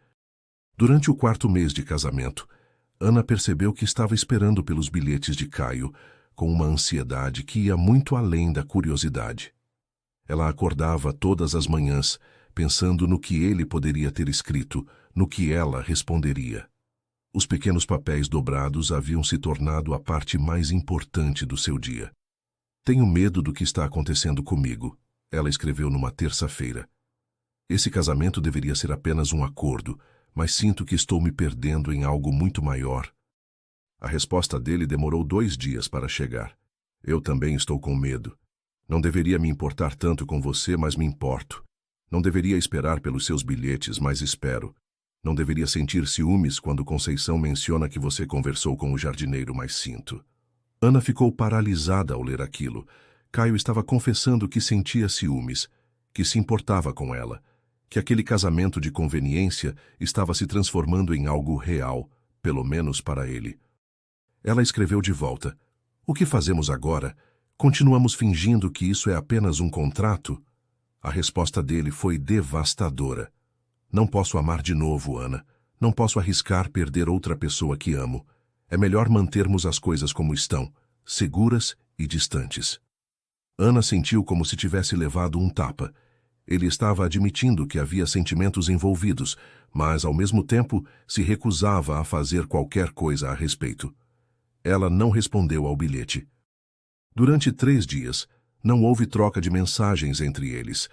Speaker 1: Durante o 4º mês de casamento, Ana percebeu que estava esperando pelos bilhetes de Caio, com uma ansiedade que ia muito além da curiosidade. Ela acordava todas as manhãs, pensando no que ele poderia ter escrito, no que ela responderia. Os pequenos papéis dobrados haviam se tornado a parte mais importante do seu dia. Tenho medo do que está acontecendo comigo, ela escreveu numa terça-feira. Esse casamento deveria ser apenas um acordo, mas sinto que estou me perdendo em algo muito maior. A resposta dele demorou 2 dias para chegar. Eu também estou com medo. Não deveria me importar tanto com você, mas me importo. Não deveria esperar pelos seus bilhetes, mas espero. Não deveria sentir ciúmes quando Conceição menciona que você conversou com o jardineiro, mas sinto. Ana ficou paralisada ao ler aquilo. Caio estava confessando que sentia ciúmes, que se importava com ela, que aquele casamento de conveniência estava se transformando em algo real, pelo menos para ele. Ela escreveu de volta. O que fazemos agora? Continuamos fingindo que isso é apenas um contrato? A resposta dele foi devastadora. Não posso amar de novo, Ana. Não posso arriscar perder outra pessoa que amo. É melhor mantermos as coisas como estão, seguras e distantes. Ana sentiu como se tivesse levado um tapa. Ele estava admitindo que havia sentimentos envolvidos, mas, ao mesmo tempo, se recusava a fazer qualquer coisa a respeito. Ela não respondeu ao bilhete. Durante 3 dias, não houve troca de mensagens entre eles.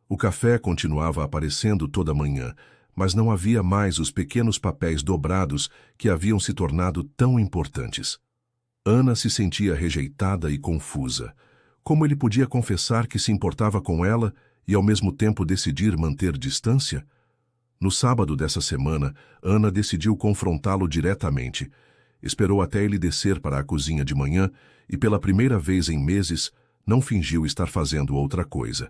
Speaker 1: O café continuava aparecendo toda manhã, mas não havia mais os pequenos papéis dobrados que haviam se tornado tão importantes. Ana se sentia rejeitada e confusa. Como ele podia confessar que se importava com ela e ao mesmo tempo decidir manter distância? No sábado dessa semana, Ana decidiu confrontá-lo diretamente. Esperou até ele descer para a cozinha de manhã e, pela primeira vez em meses, não fingiu estar fazendo outra coisa.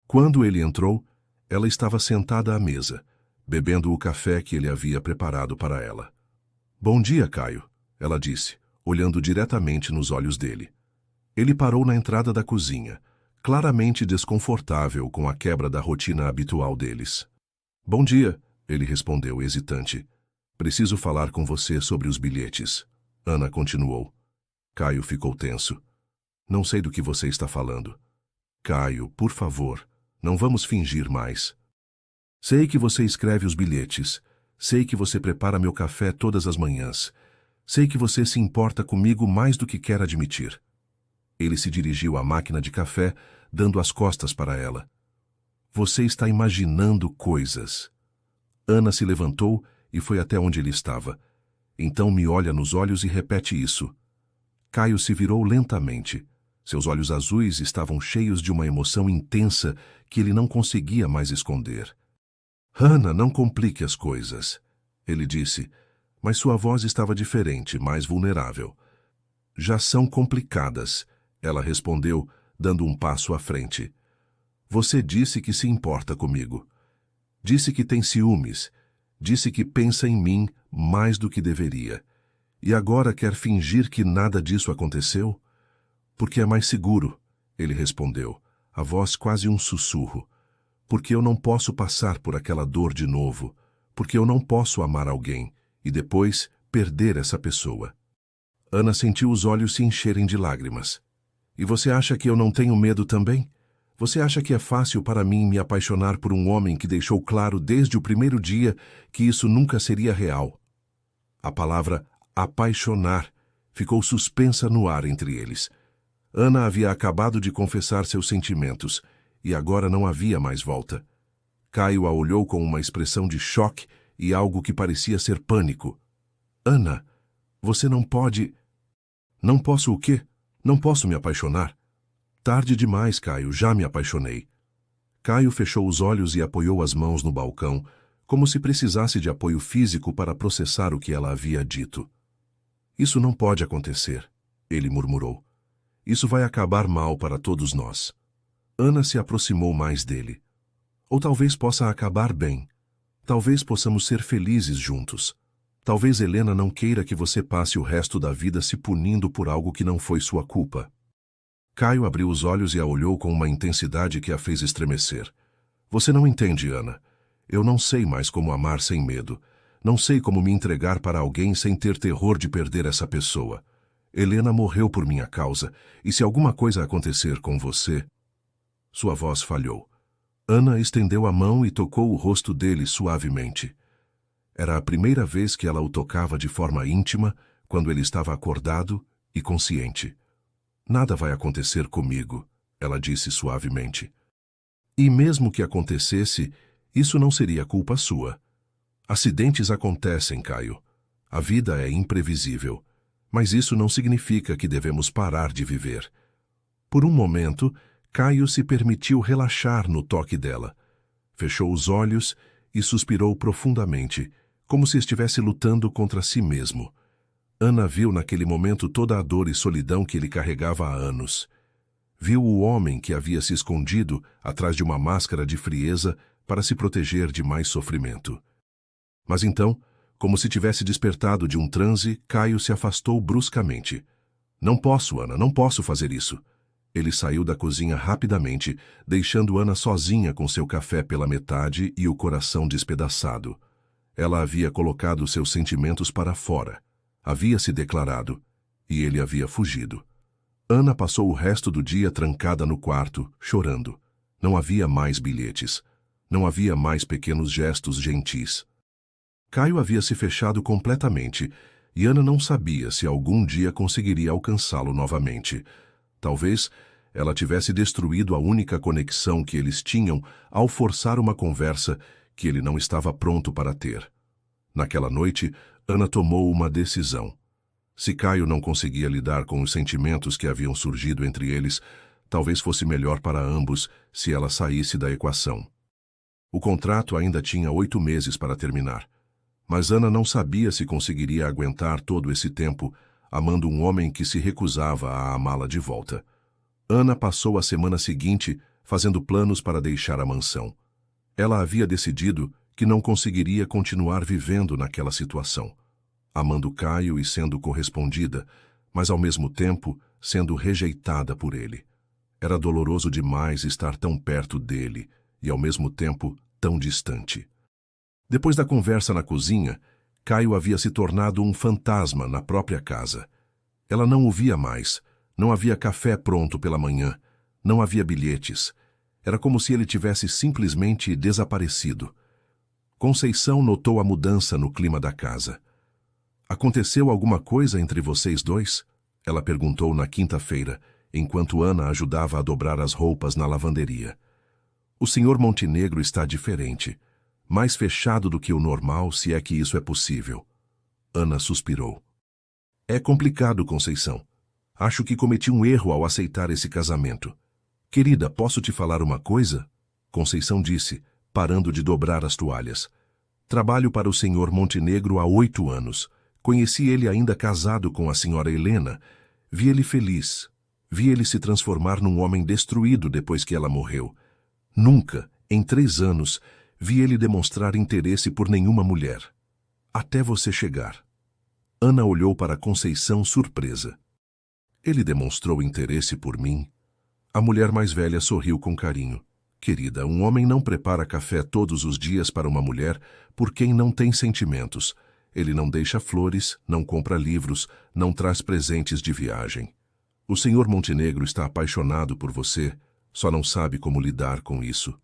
Speaker 1: Quando ele entrou, ela estava sentada à mesa, bebendo o café que ele havia preparado para ela. Bom dia, Caio, ela disse, olhando diretamente nos olhos dele. Ele parou na entrada da cozinha, claramente desconfortável com a quebra da rotina habitual deles. Bom dia, ele respondeu, hesitante. Preciso falar com você sobre os bilhetes. Ana continuou. Caio ficou tenso. Não sei do que você está falando. Caio, por favor, não vamos fingir mais. Sei que você escreve os bilhetes. Sei que você prepara meu café todas as manhãs. Sei que você se importa comigo mais do que quer admitir. Ele se dirigiu à máquina de café, dando as costas para ela. Você está imaginando coisas. Ana se levantou e foi até onde ele estava. Então me olha nos olhos e repete isso. Caio se virou lentamente. Seus olhos azuis estavam cheios de uma emoção intensa que ele não conseguia mais esconder. Ana, não complique as coisas, ele disse, mas sua voz estava diferente, mais vulnerável. Já são complicadas, ela respondeu, dando um passo à frente. Você disse que se importa comigo. Disse que tem ciúmes. Disse que pensa em mim mais do que deveria. E agora quer fingir que nada disso aconteceu? Porque é mais seguro, ele respondeu, a voz quase um sussurro. Porque eu não posso passar por aquela dor de novo. Porque eu não posso amar alguém e depois perder essa pessoa. Ana sentiu os olhos se encherem de lágrimas. E você acha que eu não tenho medo também? Você acha que é fácil para mim me apaixonar por um homem que deixou claro desde o primeiro dia que isso nunca seria real? A palavra apaixonar ficou suspensa no ar entre eles. Ana havia acabado de confessar seus sentimentos, e agora não havia mais volta. Caio a olhou com uma expressão de choque e algo que parecia ser pânico. Ana, você não pode... Não posso o quê? Não posso me apaixonar? Tarde demais, Caio, já me apaixonei. Caio fechou os olhos e apoiou as mãos no balcão, como se precisasse de apoio físico para processar o que ela havia dito. Isso não pode acontecer, ele murmurou. Isso vai acabar mal para todos nós. Ana se aproximou mais dele. Ou talvez possa acabar bem. Talvez possamos ser felizes juntos. Talvez Helena não queira que você passe o resto da vida se punindo por algo que não foi sua culpa. Caio abriu os olhos e a olhou com uma intensidade que a fez estremecer. Você não entende, Ana. Eu não sei mais como amar sem medo. Não sei como me entregar para alguém sem ter terror de perder essa pessoa. Helena morreu por minha causa, e se alguma coisa acontecer com você... Sua voz falhou. Ana estendeu a mão e tocou o rosto dele suavemente. Era a primeira vez que ela o tocava de forma íntima, quando ele estava acordado e consciente. Nada vai acontecer comigo, ela disse suavemente. E mesmo que acontecesse, isso não seria culpa sua. Acidentes acontecem, Caio. A vida é imprevisível, mas isso não significa que devemos parar de viver. Por um momento, Caio se permitiu relaxar no toque dela. Fechou os olhos e suspirou profundamente, como se estivesse lutando contra si mesmo. Ana viu naquele momento toda a dor e solidão que ele carregava há anos. Viu o homem que havia se escondido atrás de uma máscara de frieza para se proteger de mais sofrimento. Mas então, como se tivesse despertado de um transe, Caio se afastou bruscamente. Não posso, Ana, não posso fazer isso. Ele saiu da cozinha rapidamente, deixando Ana sozinha com seu café pela metade e o coração despedaçado. Ela havia colocado seus sentimentos para fora. Havia se declarado, e ele havia fugido. Ana passou o resto do dia trancada no quarto, chorando. Não havia mais bilhetes. Não havia mais pequenos gestos gentis. Caio havia se fechado completamente, e Ana não sabia se algum dia conseguiria alcançá-lo novamente. Talvez ela tivesse destruído a única conexão que eles tinham ao forçar uma conversa que ele não estava pronto para ter. Naquela noite, Ana tomou uma decisão. Se Caio não conseguia lidar com os sentimentos que haviam surgido entre eles, talvez fosse melhor para ambos se ela saísse da equação. O contrato ainda tinha 8 meses para terminar, mas Ana não sabia se conseguiria aguentar todo esse tempo amando um homem que se recusava a amá-la de volta. Ana passou a semana seguinte fazendo planos para deixar a mansão. Ela havia decidido que não conseguiria continuar vivendo naquela situação, amando Caio e sendo correspondida, mas ao mesmo tempo sendo rejeitada por ele. Era doloroso demais estar tão perto dele e ao mesmo tempo tão distante. Depois da conversa na cozinha, Caio havia se tornado um fantasma na própria casa. Ela não o via mais, não havia café pronto pela manhã, não havia bilhetes. Era como se ele tivesse simplesmente desaparecido. Conceição notou a mudança no clima da casa. Aconteceu alguma coisa entre vocês dois? Ela perguntou na quinta-feira, enquanto Ana ajudava a dobrar as roupas na lavanderia. O Sr. Montenegro está diferente, mais fechado do que o normal, se é que isso é possível. Ana suspirou. É complicado, Conceição. Acho que cometi um erro ao aceitar esse casamento. Querida, posso te falar uma coisa? Conceição disse, parando de dobrar as toalhas. Trabalho para o Sr. Montenegro há 8 anos. Conheci ele ainda casado com a Sra. Helena. Vi ele feliz. Vi ele se transformar num homem destruído depois que ela morreu. Nunca, em 3 anos, vi ele demonstrar interesse por nenhuma mulher. Até você chegar. Ana olhou para Conceição surpresa. Ele demonstrou interesse por mim? A mulher mais velha sorriu com carinho. Querida, um homem não prepara café todos os dias para uma mulher por quem não tem sentimentos. Ele não deixa flores, não compra livros, não traz presentes de viagem. O Sr. Montenegro está apaixonado por você, só não sabe como lidar com isso.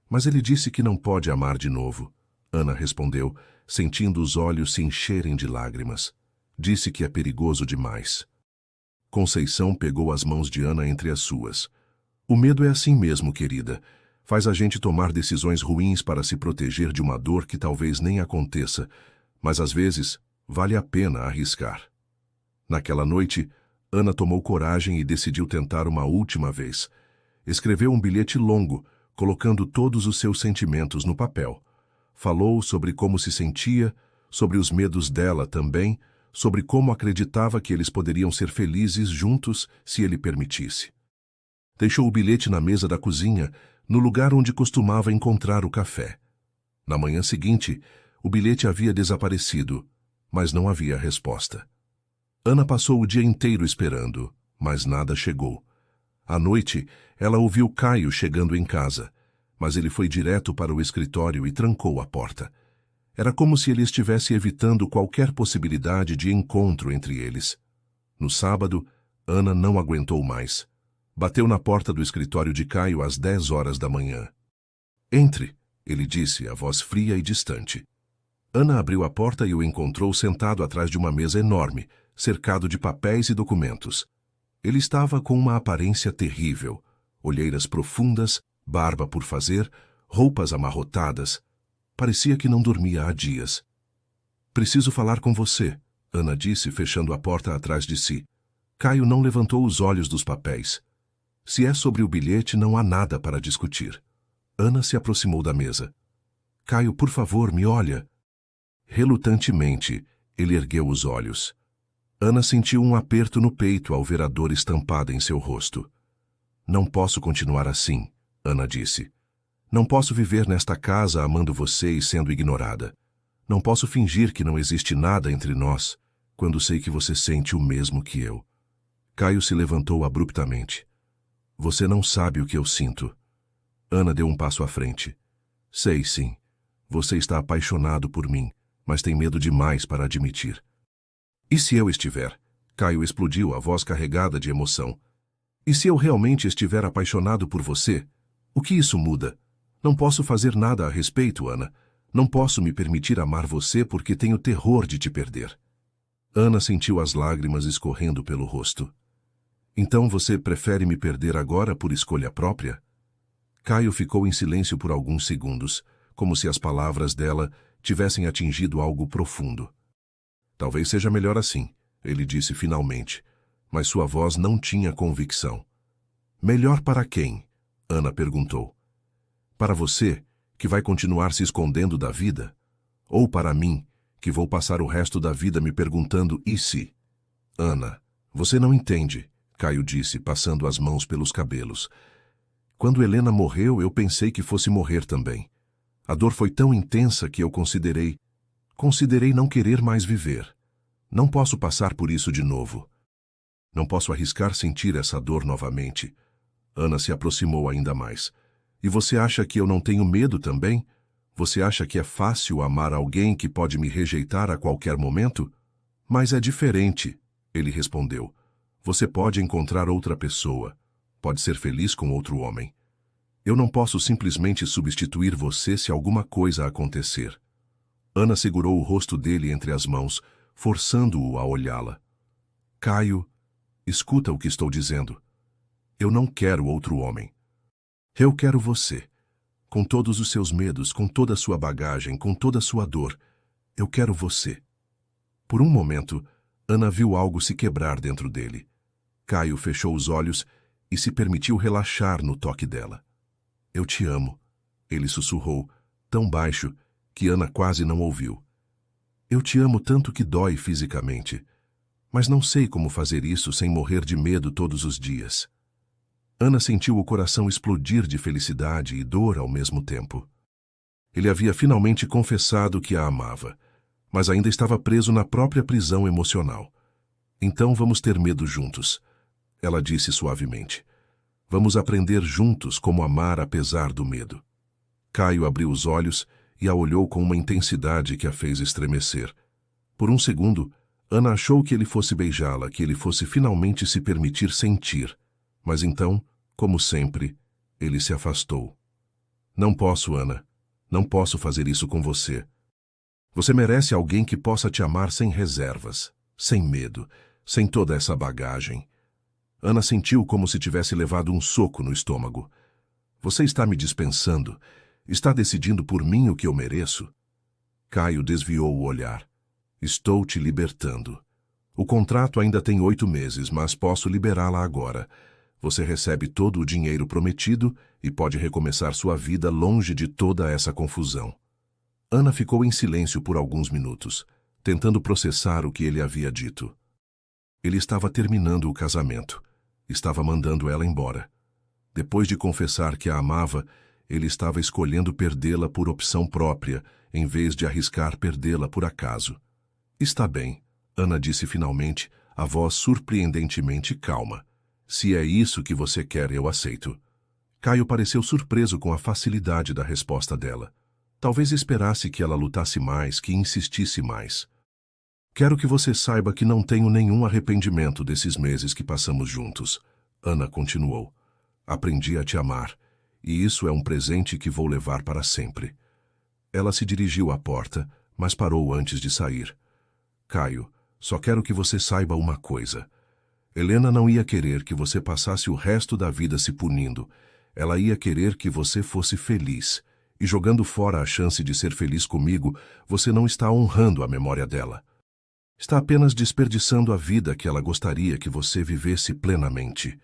Speaker 1: Mas ele disse que não pode amar de novo. Ana respondeu, sentindo os olhos se encherem de lágrimas. Disse que é perigoso demais. Conceição pegou as mãos de Ana entre as suas. O medo é assim mesmo, querida. Faz a gente tomar decisões ruins para se proteger de uma dor que talvez nem aconteça, mas às vezes vale a pena arriscar. Naquela noite, Ana tomou coragem e decidiu tentar uma última vez. Escreveu um bilhete longo, colocando todos os seus sentimentos no papel. Falou sobre como se sentia, sobre os medos dela também, sobre como acreditava que eles poderiam ser felizes juntos se ele permitisse. Deixou o bilhete na mesa da cozinha, no lugar onde costumava encontrar o café. Na manhã seguinte, o bilhete havia desaparecido, mas não havia resposta. Ana passou o dia inteiro esperando, mas nada chegou. À noite, ela ouviu Caio chegando em casa, mas ele foi direto para o escritório e trancou a porta. Era como se ele estivesse evitando qualquer possibilidade de encontro entre eles. No sábado, Ana não aguentou mais. Bateu na porta do escritório de Caio às 10 horas da manhã. "Entre", ele disse, a voz fria e distante. Ana abriu a porta e o encontrou sentado atrás de uma mesa enorme, cercado de papéis e documentos. Ele estava com uma aparência terrível, olheiras profundas, barba por fazer, roupas amarrotadas. Parecia que não dormia há dias. "Preciso falar com você", Ana disse, fechando a porta atrás de si. Caio não levantou os olhos dos papéis. "Se é sobre o bilhete, não há nada para discutir." Ana se aproximou da mesa. "Caio, por favor, me olha." Relutantemente, ele ergueu os olhos. Ana sentiu um aperto no peito ao ver a dor estampada em seu rosto. "Não posso continuar assim", Ana disse. "Não posso viver nesta casa amando você e sendo ignorada. Não posso fingir que não existe nada entre nós, quando sei que você sente o mesmo que eu." Caio se levantou abruptamente. "Você não sabe o que eu sinto." Ana deu um passo à frente. "Sei, sim. Você está apaixonado por mim, mas tem medo demais para admitir." "E se eu estiver?" Caio explodiu, a voz carregada de emoção. "E se eu realmente estiver apaixonado por você? O que isso muda? Não posso fazer nada a respeito, Ana. Não posso me permitir amar você porque tenho terror de te perder." Ana sentiu as lágrimas escorrendo pelo rosto. "Então você prefere me perder agora por escolha própria?" Caio ficou em silêncio por alguns segundos, como se as palavras dela tivessem atingido algo profundo. "Talvez seja melhor assim", ele disse finalmente, mas sua voz não tinha convicção. "Melhor para quem?" Ana perguntou. "Para você, que vai continuar se escondendo da vida? Ou para mim, que vou passar o resto da vida me perguntando e se?" "Ana, você não entende", Caio disse, passando as mãos pelos cabelos. "Quando Helena morreu, eu pensei que fosse morrer também. A dor foi tão intensa que eu considerei não querer mais viver. Não posso passar por isso de novo. Não posso arriscar sentir essa dor novamente." Ana se aproximou ainda mais. "E você acha que eu não tenho medo também? Você acha que é fácil amar alguém que pode me rejeitar a qualquer momento?" "Mas é diferente", ele respondeu. "Você pode encontrar outra pessoa. Pode ser feliz com outro homem. Eu não posso simplesmente substituir você se alguma coisa acontecer." Ana segurou o rosto dele entre as mãos, forçando-o a olhá-la. "Caio, escuta o que estou dizendo. Eu não quero outro homem. Eu quero você. Com todos os seus medos, com toda a sua bagagem, com toda a sua dor. Eu quero você." Por um momento, Ana viu algo se quebrar dentro dele. Caio fechou os olhos e se permitiu relaxar no toque dela. "Eu te amo", ele sussurrou, tão baixo que Ana quase não ouviu. "Eu te amo tanto que dói fisicamente, mas não sei como fazer isso sem morrer de medo todos os dias." Ana sentiu o coração explodir de felicidade e dor ao mesmo tempo. Ele havia finalmente confessado que a amava, mas ainda estava preso na própria prisão emocional. "Então vamos ter medo juntos", ela disse suavemente. "Vamos aprender juntos como amar apesar do medo." Caio abriu os olhos e a olhou com uma intensidade que a fez estremecer. Por um segundo, Ana achou que ele fosse beijá-la, que ele fosse finalmente se permitir sentir. Mas então, como sempre, ele se afastou. Não posso, Ana. Não posso fazer isso com você. Você merece alguém que possa te amar sem reservas, sem medo, sem toda essa bagagem. Ana sentiu como se tivesse levado um soco no estômago. Você está me dispensando? Está decidindo por mim o que eu mereço? Caio desviou o olhar. Estou te libertando. O contrato ainda tem 8 meses, mas posso liberá-la agora. Você recebe todo o dinheiro prometido e pode recomeçar sua vida longe de toda essa confusão. Ana ficou em silêncio por alguns minutos, tentando processar o que ele havia dito. Ele estava terminando o casamento. Estava mandando ela embora. Depois de confessar que a amava, ele estava escolhendo perdê-la por opção própria, em vez de arriscar perdê-la por acaso. Está bem, Ana disse finalmente, a voz surpreendentemente calma. Se é isso que você quer, eu aceito. Caio pareceu surpreso com a facilidade da resposta dela. Talvez esperasse que ela lutasse mais, que insistisse mais. Quero que você saiba que não tenho nenhum arrependimento desses meses que passamos juntos. Ana continuou. Aprendi a te amar, e isso é um presente que vou levar para sempre. Ela se dirigiu à porta, mas parou antes de sair. Caio, só quero que você saiba uma coisa. Helena não ia querer que você passasse o resto da vida se punindo. Ela ia querer que você fosse feliz. E jogando fora a chance de ser feliz comigo, você não está honrando a memória dela. Está apenas desperdiçando a vida que ela gostaria que você vivesse plenamente.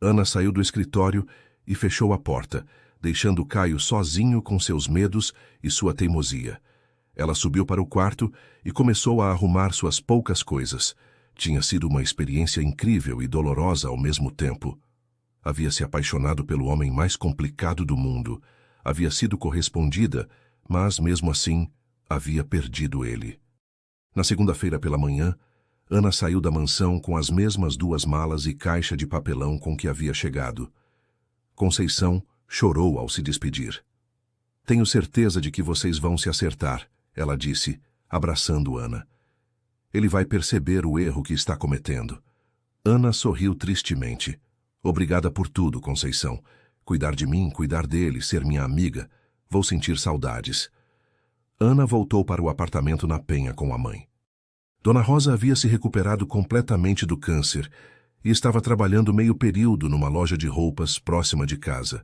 Speaker 1: Ana saiu do escritório e fechou a porta, deixando Caio sozinho com seus medos e sua teimosia. Ela subiu para o quarto e começou a arrumar suas poucas coisas. Tinha sido uma experiência incrível e dolorosa ao mesmo tempo. Havia se apaixonado pelo homem mais complicado do mundo. Havia sido correspondida, mas, mesmo assim, havia perdido ele. Na segunda-feira pela manhã, Ana saiu da mansão com as mesmas 2 malas e caixa de papelão com que havia chegado. Conceição chorou ao se despedir. Tenho certeza de que vocês vão se acertar, ela disse, abraçando Ana. Ele vai perceber o erro que está cometendo. Ana sorriu tristemente. Obrigada por tudo, Conceição. Cuidar de mim, cuidar dele, ser minha amiga. Vou sentir saudades. Ana voltou para o apartamento na Penha com a mãe. Dona Rosa havia se recuperado completamente do câncer e estava trabalhando meio período numa loja de roupas próxima de casa.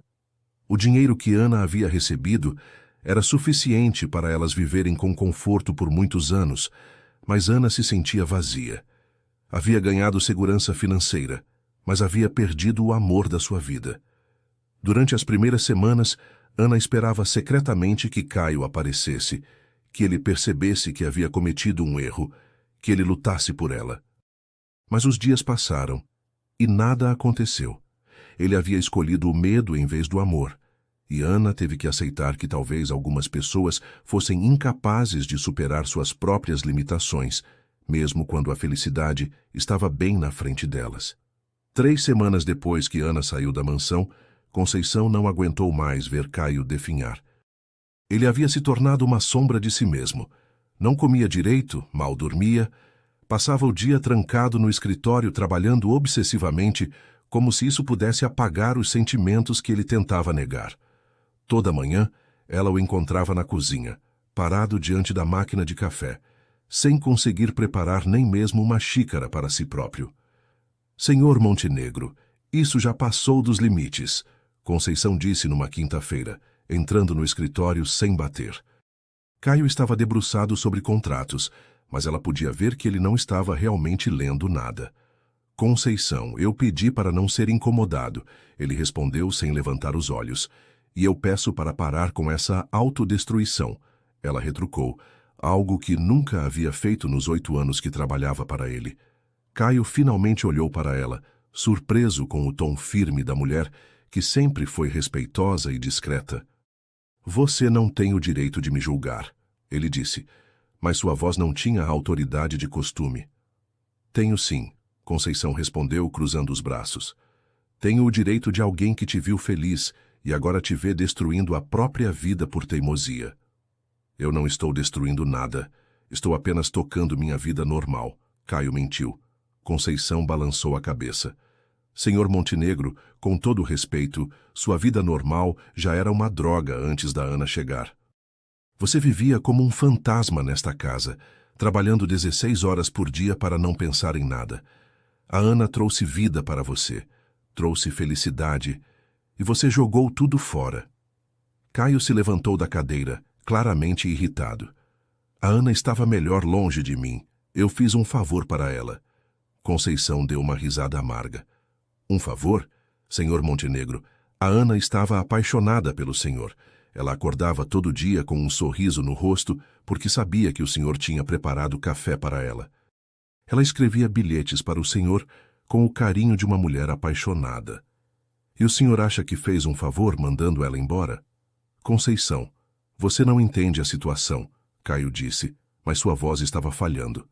Speaker 1: O dinheiro que Ana havia recebido era suficiente para elas viverem com conforto por muitos anos, mas Ana se sentia vazia. Havia ganhado segurança financeira, mas havia perdido o amor da sua vida. Durante as primeiras semanas, Ana esperava secretamente que Caio aparecesse, que ele percebesse que havia cometido um erro, que ele lutasse por ela. Mas os dias passaram e nada aconteceu. Ele havia escolhido o medo em vez do amor, e Ana teve que aceitar que talvez algumas pessoas fossem incapazes de superar suas próprias limitações, mesmo quando a felicidade estava bem na frente delas. 3 semanas depois que Ana saiu da mansão, Conceição não aguentou mais ver Caio definhar. Ele havia se tornado uma sombra de si mesmo. Não comia direito, mal dormia, passava o dia trancado no escritório trabalhando obsessivamente, como se isso pudesse apagar os sentimentos que ele tentava negar. Toda manhã, ela o encontrava na cozinha, parado diante da máquina de café, sem conseguir preparar nem mesmo uma xícara para si próprio. Senhor Montenegro, isso já passou dos limites, Conceição disse numa quinta-feira, entrando no escritório sem bater. Caio estava debruçado sobre contratos, mas ela podia ver que ele não estava realmente lendo nada. Conceição, eu pedi para não ser incomodado, ele respondeu sem levantar os olhos. E eu peço para parar com essa autodestruição, ela retrucou, algo que nunca havia feito nos 8 anos que trabalhava para ele. Caio finalmente olhou para ela, surpreso com o tom firme da mulher, que sempre foi respeitosa e discreta. Você não tem o direito de me julgar, ele disse, mas sua voz não tinha a autoridade de costume. Tenho sim, Conceição respondeu, cruzando os braços. Tenho o direito de alguém que te viu feliz e agora te vê destruindo a própria vida por teimosia. Eu não estou destruindo nada. Estou apenas tocando minha vida normal. Caio mentiu. Conceição balançou a cabeça. Senhor Montenegro, com todo o respeito, sua vida normal já era uma droga antes da Ana chegar. Você vivia como um fantasma nesta casa, trabalhando 16 horas por dia para não pensar em nada. A Ana trouxe vida para você, trouxe felicidade, e você jogou tudo fora. Caio se levantou da cadeira, claramente irritado. A Ana estava melhor longe de mim. Eu fiz um favor para ela. Conceição deu uma risada amarga. Um favor? Senhor Montenegro, a Ana estava apaixonada pelo senhor. Ela acordava todo dia com um sorriso no rosto porque sabia que o senhor tinha preparado café para ela. Ela escrevia bilhetes para o senhor com o carinho de uma mulher apaixonada. E o senhor acha que fez um favor mandando ela embora? Conceição, você não entende a situação, Caio disse, mas sua voz estava falhando.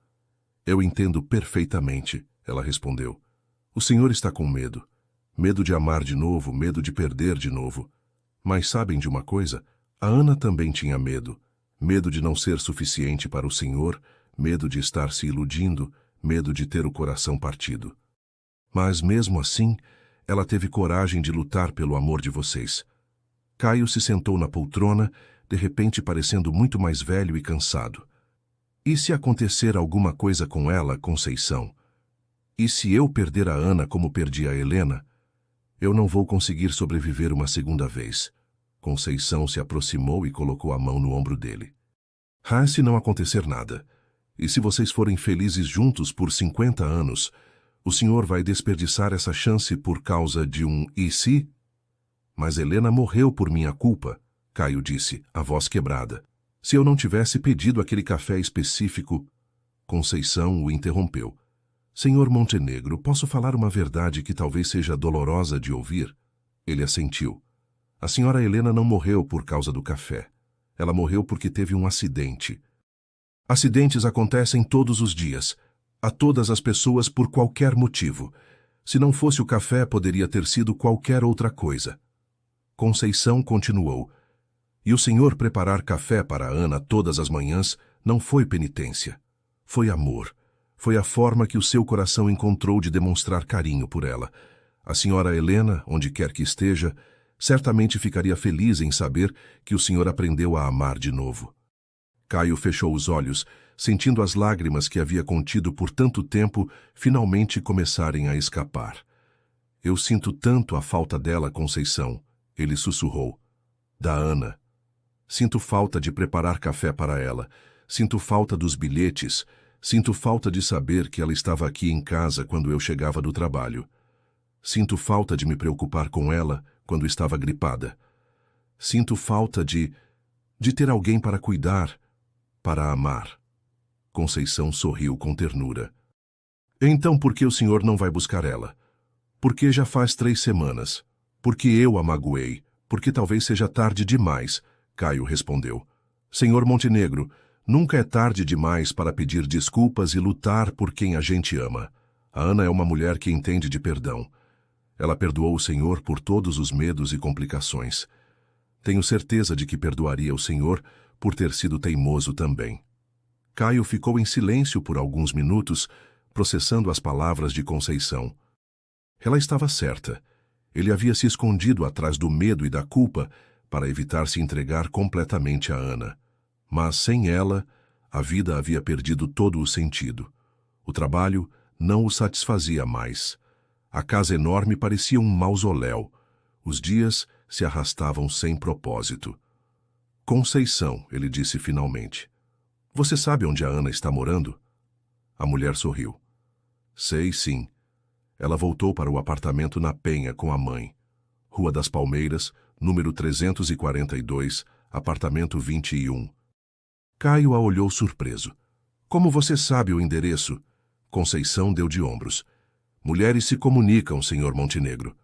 Speaker 1: Eu entendo perfeitamente, ela respondeu. O senhor está com medo. Medo de amar de novo, medo de perder de novo. Mas sabem de uma coisa? A Ana também tinha medo. Medo de não ser suficiente para o senhor, medo de estar se iludindo, medo de ter o coração partido. Mas mesmo assim, ela teve coragem de lutar pelo amor de vocês. Caio se sentou na poltrona, de repente parecendo muito mais velho e cansado. E se acontecer alguma coisa com ela, Conceição? E se eu perder a Ana como perdi a Helena? Eu não vou conseguir sobreviver uma segunda vez. Conceição se aproximou e colocou a mão no ombro dele. Se não acontecer nada, e se vocês forem felizes juntos por 50 anos, o senhor vai desperdiçar essa chance por causa de um e se? Mas Helena morreu por minha culpa, Caio disse, a voz quebrada. Se eu não tivesse pedido aquele café específico... Conceição o interrompeu. Senhor Montenegro, posso falar uma verdade que talvez seja dolorosa de ouvir? Ele assentiu. A senhora Helena não morreu por causa do café. Ela morreu porque teve um acidente. Acidentes acontecem todos os dias, a todas as pessoas por qualquer motivo. Se não fosse o café, poderia ter sido qualquer outra coisa. Conceição continuou. E o senhor preparar café para Ana todas as manhãs não foi penitência. Foi amor. Foi a forma que o seu coração encontrou de demonstrar carinho por ela. A senhora Helena, onde quer que esteja, certamente ficaria feliz em saber que o senhor aprendeu a amar de novo. Caio fechou os olhos, sentindo as lágrimas que havia contido por tanto tempo finalmente começarem a escapar. Eu sinto tanto a falta dela, Conceição, ele sussurrou. Da Ana. Sinto falta de preparar café para ela. Sinto falta dos bilhetes. Sinto falta de saber que ela estava aqui em casa quando eu chegava do trabalho. Sinto falta de me preocupar com ela quando estava gripada. Sinto falta de ter alguém para cuidar, para amar. Conceição sorriu com ternura. Então por que o senhor não vai buscar ela? Porque já faz 3 semanas. Porque eu a magoei. Porque talvez seja tarde demais, Caio respondeu. Senhor Montenegro, nunca é tarde demais para pedir desculpas e lutar por quem a gente ama. A Ana é uma mulher que entende de perdão. Ela perdoou o senhor por todos os medos e complicações. Tenho certeza de que perdoaria o senhor por ter sido teimoso também. Caio ficou em silêncio por alguns minutos, processando as palavras de Conceição. Ela estava certa. Ele havia se escondido atrás do medo e da culpa para evitar se entregar completamente a Ana. Mas, sem ela, a vida havia perdido todo o sentido. O trabalho não o satisfazia mais. A casa enorme parecia um mausoléu. Os dias se arrastavam sem propósito. Conceição, ele disse finalmente. Você sabe onde a Ana está morando? A mulher sorriu. Sei, sim. Ela voltou para o apartamento na Penha com a mãe. Rua das Palmeiras, número 342, apartamento 21. Caio a olhou surpreso. Como você sabe o endereço? Conceição deu de ombros. Mulheres se comunicam, senhor Montenegro.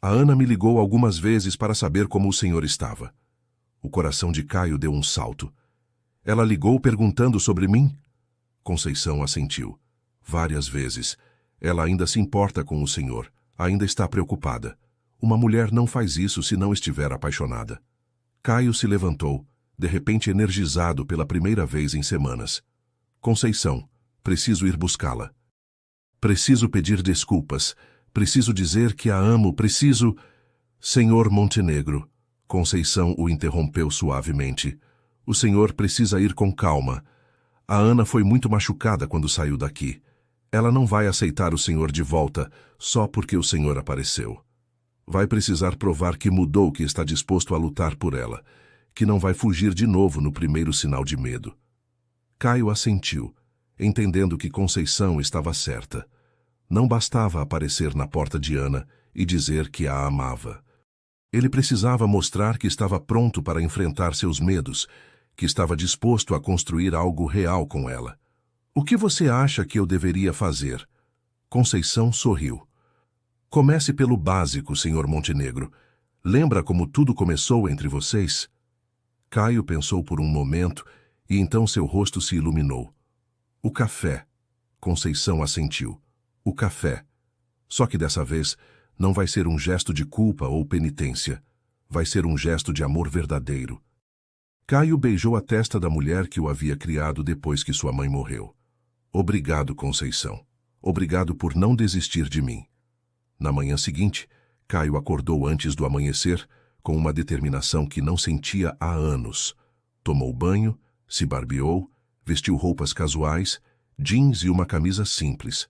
Speaker 1: A Ana me ligou algumas vezes para saber como o senhor estava. O coração de Caio deu um salto. Ela ligou perguntando sobre mim? Conceição assentiu. Várias vezes. Ela ainda se importa com o senhor. Ainda está preocupada. Uma mulher não faz isso se não estiver apaixonada. Caio se levantou, de repente energizado pela primeira vez em semanas. Conceição, preciso ir buscá-la. Preciso pedir desculpas. Preciso dizer que a amo. Preciso... Senhor Montenegro. Conceição o interrompeu suavemente. O senhor precisa ir com calma. A Ana foi muito machucada quando saiu daqui. Ela não vai aceitar o senhor de volta só porque o senhor apareceu. Vai precisar provar que mudou, que está disposto a lutar por ela, que não vai fugir de novo no primeiro sinal de medo. Caio assentiu, entendendo que Conceição estava certa. Não bastava aparecer na porta de Ana e dizer que a amava. Ele precisava mostrar que estava pronto para enfrentar seus medos, que estava disposto a construir algo real com ela. O que você acha que eu deveria fazer? Conceição sorriu. Comece pelo básico, senhor Montenegro. Lembra como tudo começou entre vocês? Caio pensou por um momento e então seu rosto se iluminou. O café. Conceição assentiu. O café. Só que dessa vez não vai ser um gesto de culpa ou penitência. Vai ser um gesto de amor verdadeiro. Caio beijou a testa da mulher que o havia criado depois que sua mãe morreu. Obrigado, Conceição. Obrigado por não desistir de mim. Na manhã seguinte, Caio acordou antes do amanhecer, com uma determinação que não sentia há anos. Tomou banho, se barbeou, vestiu roupas casuais, jeans e uma camisa simples.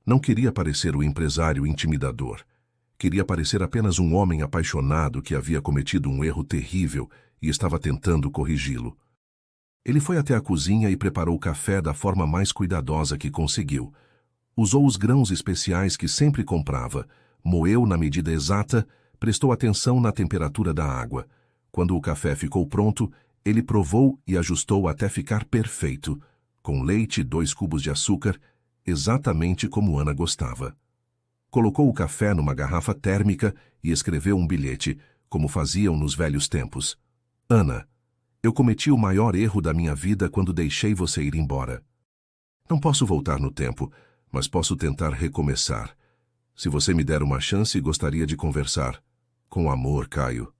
Speaker 1: Não queria parecer o empresário intimidador. Queria parecer apenas um homem apaixonado que havia cometido um erro terrível e estava tentando corrigi-lo. Ele foi até a cozinha e preparou o café da forma mais cuidadosa que conseguiu. Usou os grãos especiais que sempre comprava, moeu na medida exata, prestou atenção na temperatura da água. Quando o café ficou pronto, ele provou e ajustou até ficar perfeito, com leite e 2 cubos de açúcar, exatamente como Ana gostava. Colocou o café numa garrafa térmica e escreveu um bilhete, como faziam nos velhos tempos. Ana, eu cometi o maior erro da minha vida quando deixei você ir embora. Não posso voltar no tempo, mas posso tentar recomeçar. Se você me der uma chance, gostaria de conversar. Com amor, Caio.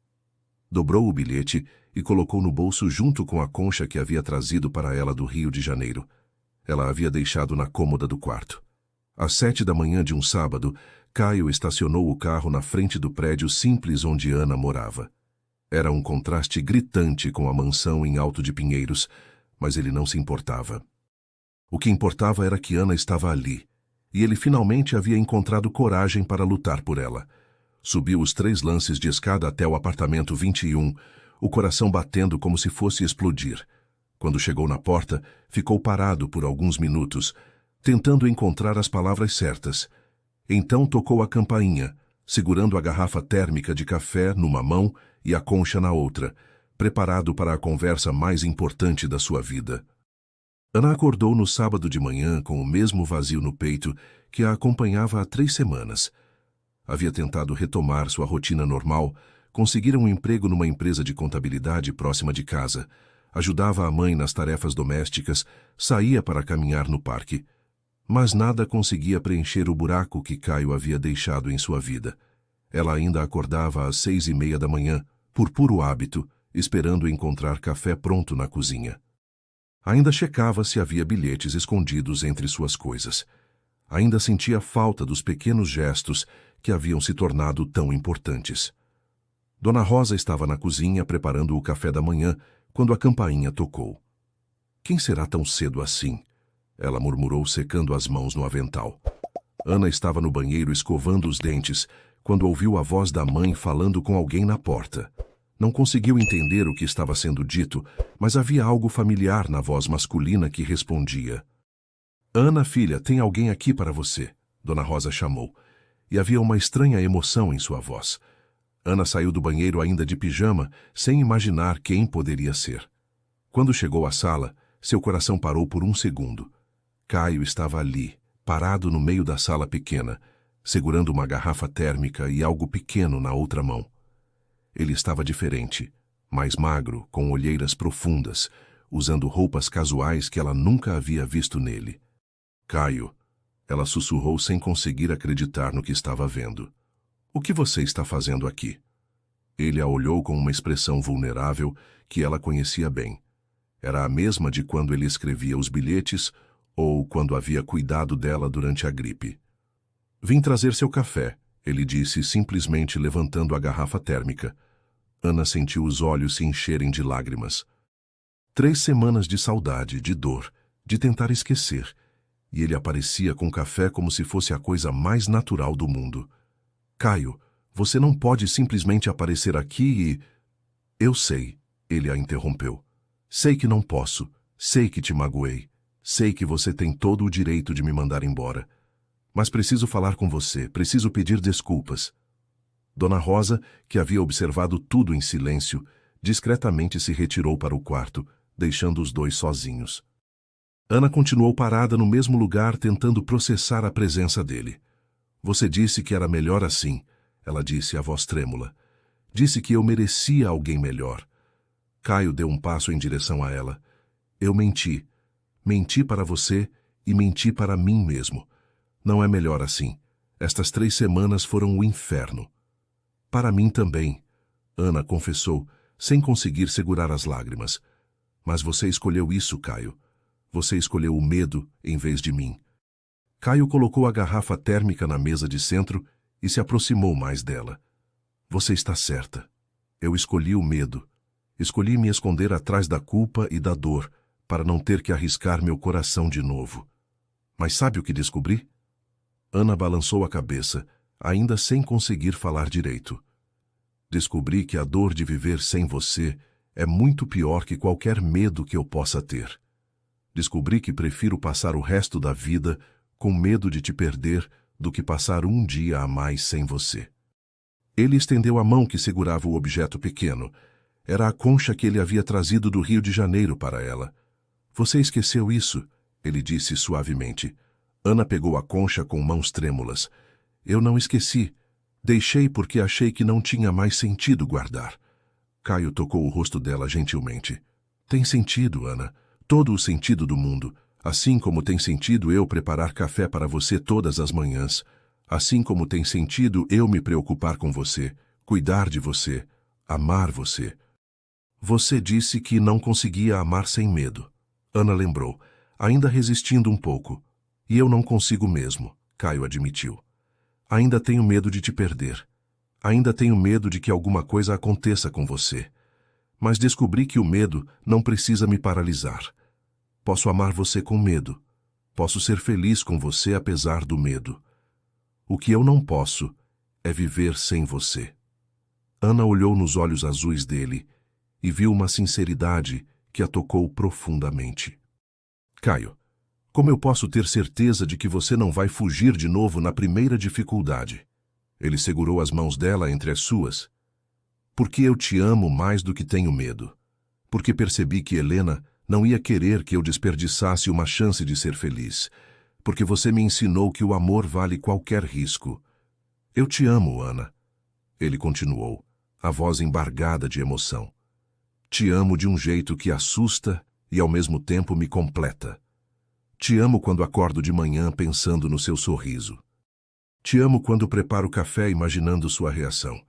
Speaker 1: Dobrou o bilhete e colocou no bolso junto com a concha que havia trazido para ela do Rio de Janeiro. Ela havia deixado na cômoda do quarto. Às 7 da manhã de um sábado, Caio estacionou o carro na frente do prédio simples onde Ana morava. Era um contraste gritante com a mansão em Alto de Pinheiros, mas ele não se importava. O que importava era que Ana estava ali, e ele finalmente havia encontrado coragem para lutar por ela. Subiu os 3 lances de escada até o apartamento 21, o coração batendo como se fosse explodir. Quando chegou na porta, ficou parado por alguns minutos, tentando encontrar as palavras certas. Então tocou a campainha, segurando a garrafa térmica de café numa mão e a concha na outra, preparado para a conversa mais importante da sua vida. Ana acordou no sábado de manhã com o mesmo vazio no peito que a acompanhava há 3 semanas. Havia tentado retomar sua rotina normal, conseguira um emprego numa empresa de contabilidade próxima de casa, ajudava a mãe nas tarefas domésticas, saía para caminhar no parque. Mas nada conseguia preencher o buraco que Caio havia deixado em sua vida. Ela ainda acordava às 6:30 da manhã, por puro hábito, esperando encontrar café pronto na cozinha. Ainda checava se havia bilhetes escondidos entre suas coisas. Ainda sentia falta dos pequenos gestos que haviam se tornado tão importantes. Dona Rosa estava na cozinha preparando o café da manhã quando a campainha tocou. Quem será tão cedo assim? Ela murmurou secando as mãos no avental. Ana estava no banheiro escovando os dentes quando ouviu a voz da mãe falando com alguém na porta. Não conseguiu entender o que estava sendo dito, mas havia algo familiar na voz masculina que respondia. Ana, filha, tem alguém aqui para você, Dona Rosa chamou, e havia uma estranha emoção em sua voz. Ana saiu do banheiro ainda de pijama, sem imaginar quem poderia ser. Quando chegou à sala, seu coração parou por um segundo. Caio estava ali, parado no meio da sala pequena, segurando uma garrafa térmica e algo pequeno na outra mão. Ele estava diferente, mais magro, com olheiras profundas, usando roupas casuais que ela nunca havia visto nele. Caio, ela sussurrou sem conseguir acreditar no que estava vendo. O que você está fazendo aqui? Ele a olhou com uma expressão vulnerável que ela conhecia bem. Era a mesma de quando ele escrevia os bilhetes ou quando havia cuidado dela durante a gripe. Vim trazer seu café, ele disse, simplesmente levantando a garrafa térmica. Ana sentiu os olhos se encherem de lágrimas. 3 semanas de saudade, de dor, de tentar esquecer, e ele aparecia com café como se fosse a coisa mais natural do mundo. Caio, você não pode simplesmente aparecer aqui e... Eu sei, ele a interrompeu. Sei que não posso, sei que te magoei, sei que você tem todo o direito de me mandar embora. Mas preciso falar com você, preciso pedir desculpas. Dona Rosa, que havia observado tudo em silêncio, discretamente se retirou para o quarto, deixando os dois sozinhos. Ana continuou parada no mesmo lugar, tentando processar a presença dele. Você disse que era melhor assim, ela disse, a voz trêmula. Disse que eu merecia alguém melhor. Caio deu um passo em direção a ela. Eu menti. Menti para você e menti para mim mesmo. Não é melhor assim. Estas 3 semanas foram o inferno. Para mim também, Ana confessou, sem conseguir segurar as lágrimas. Mas você escolheu isso, Caio. Você escolheu o medo em vez de mim. Caio colocou a garrafa térmica na mesa de centro e se aproximou mais dela. Você está certa. Eu escolhi o medo. Escolhi me esconder atrás da culpa e da dor, para não ter que arriscar meu coração de novo. Mas sabe o que descobri? Ana balançou a cabeça, ainda sem conseguir falar direito. Descobri que a dor de viver sem você é muito pior que qualquer medo que eu possa ter. Descobri que prefiro passar o resto da vida com medo de te perder do que passar um dia a mais sem você. Ele estendeu a mão que segurava o objeto pequeno. Era a concha que ele havia trazido do Rio de Janeiro para ela. Você esqueceu isso? Ele disse suavemente. Ana pegou a concha com mãos trêmulas. Eu não esqueci. Deixei porque achei que não tinha mais sentido guardar. Caio tocou o rosto dela gentilmente. Tem sentido, Ana. Todo o sentido do mundo. Assim como tem sentido eu preparar café para você todas as manhãs. Assim como tem sentido eu me preocupar com você, cuidar de você, amar você. Você disse que não conseguia amar sem medo. Ana lembrou, ainda resistindo um pouco. E eu não consigo mesmo, Caio admitiu. Ainda tenho medo de te perder. Ainda tenho medo de que alguma coisa aconteça com você. Mas descobri que o medo não precisa me paralisar. Posso amar você com medo. Posso ser feliz com você apesar do medo. O que eu não posso é viver sem você. Ana olhou nos olhos azuis dele e viu uma sinceridade que a tocou profundamente. Caio, como eu posso ter certeza de que você não vai fugir de novo na primeira dificuldade? Ele segurou as mãos dela entre as suas. Porque eu te amo mais do que tenho medo. Porque percebi que Helena não ia querer que eu desperdiçasse uma chance de ser feliz. Porque você me ensinou que o amor vale qualquer risco. Eu te amo, Ana. Ele continuou, a voz embargada de emoção. Te amo de um jeito que assusta e ao mesmo tempo me completa. Te amo quando acordo de manhã pensando no seu sorriso. Te amo quando preparo café imaginando sua reação.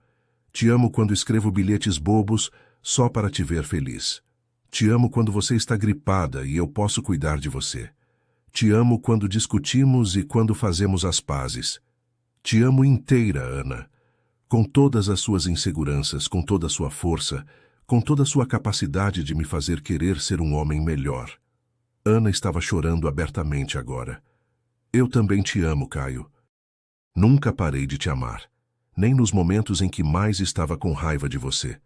Speaker 1: Te amo quando escrevo bilhetes bobos só para te ver feliz. Te amo quando você está gripada e eu posso cuidar de você. Te amo quando discutimos e quando fazemos as pazes. Te amo inteira, Ana. Com todas as suas inseguranças, com toda a sua força, com toda a sua capacidade de me fazer querer ser um homem melhor. Ana estava chorando abertamente agora. Eu também te amo, Caio. Nunca parei de te amar, nem nos momentos em que mais estava com raiva de você.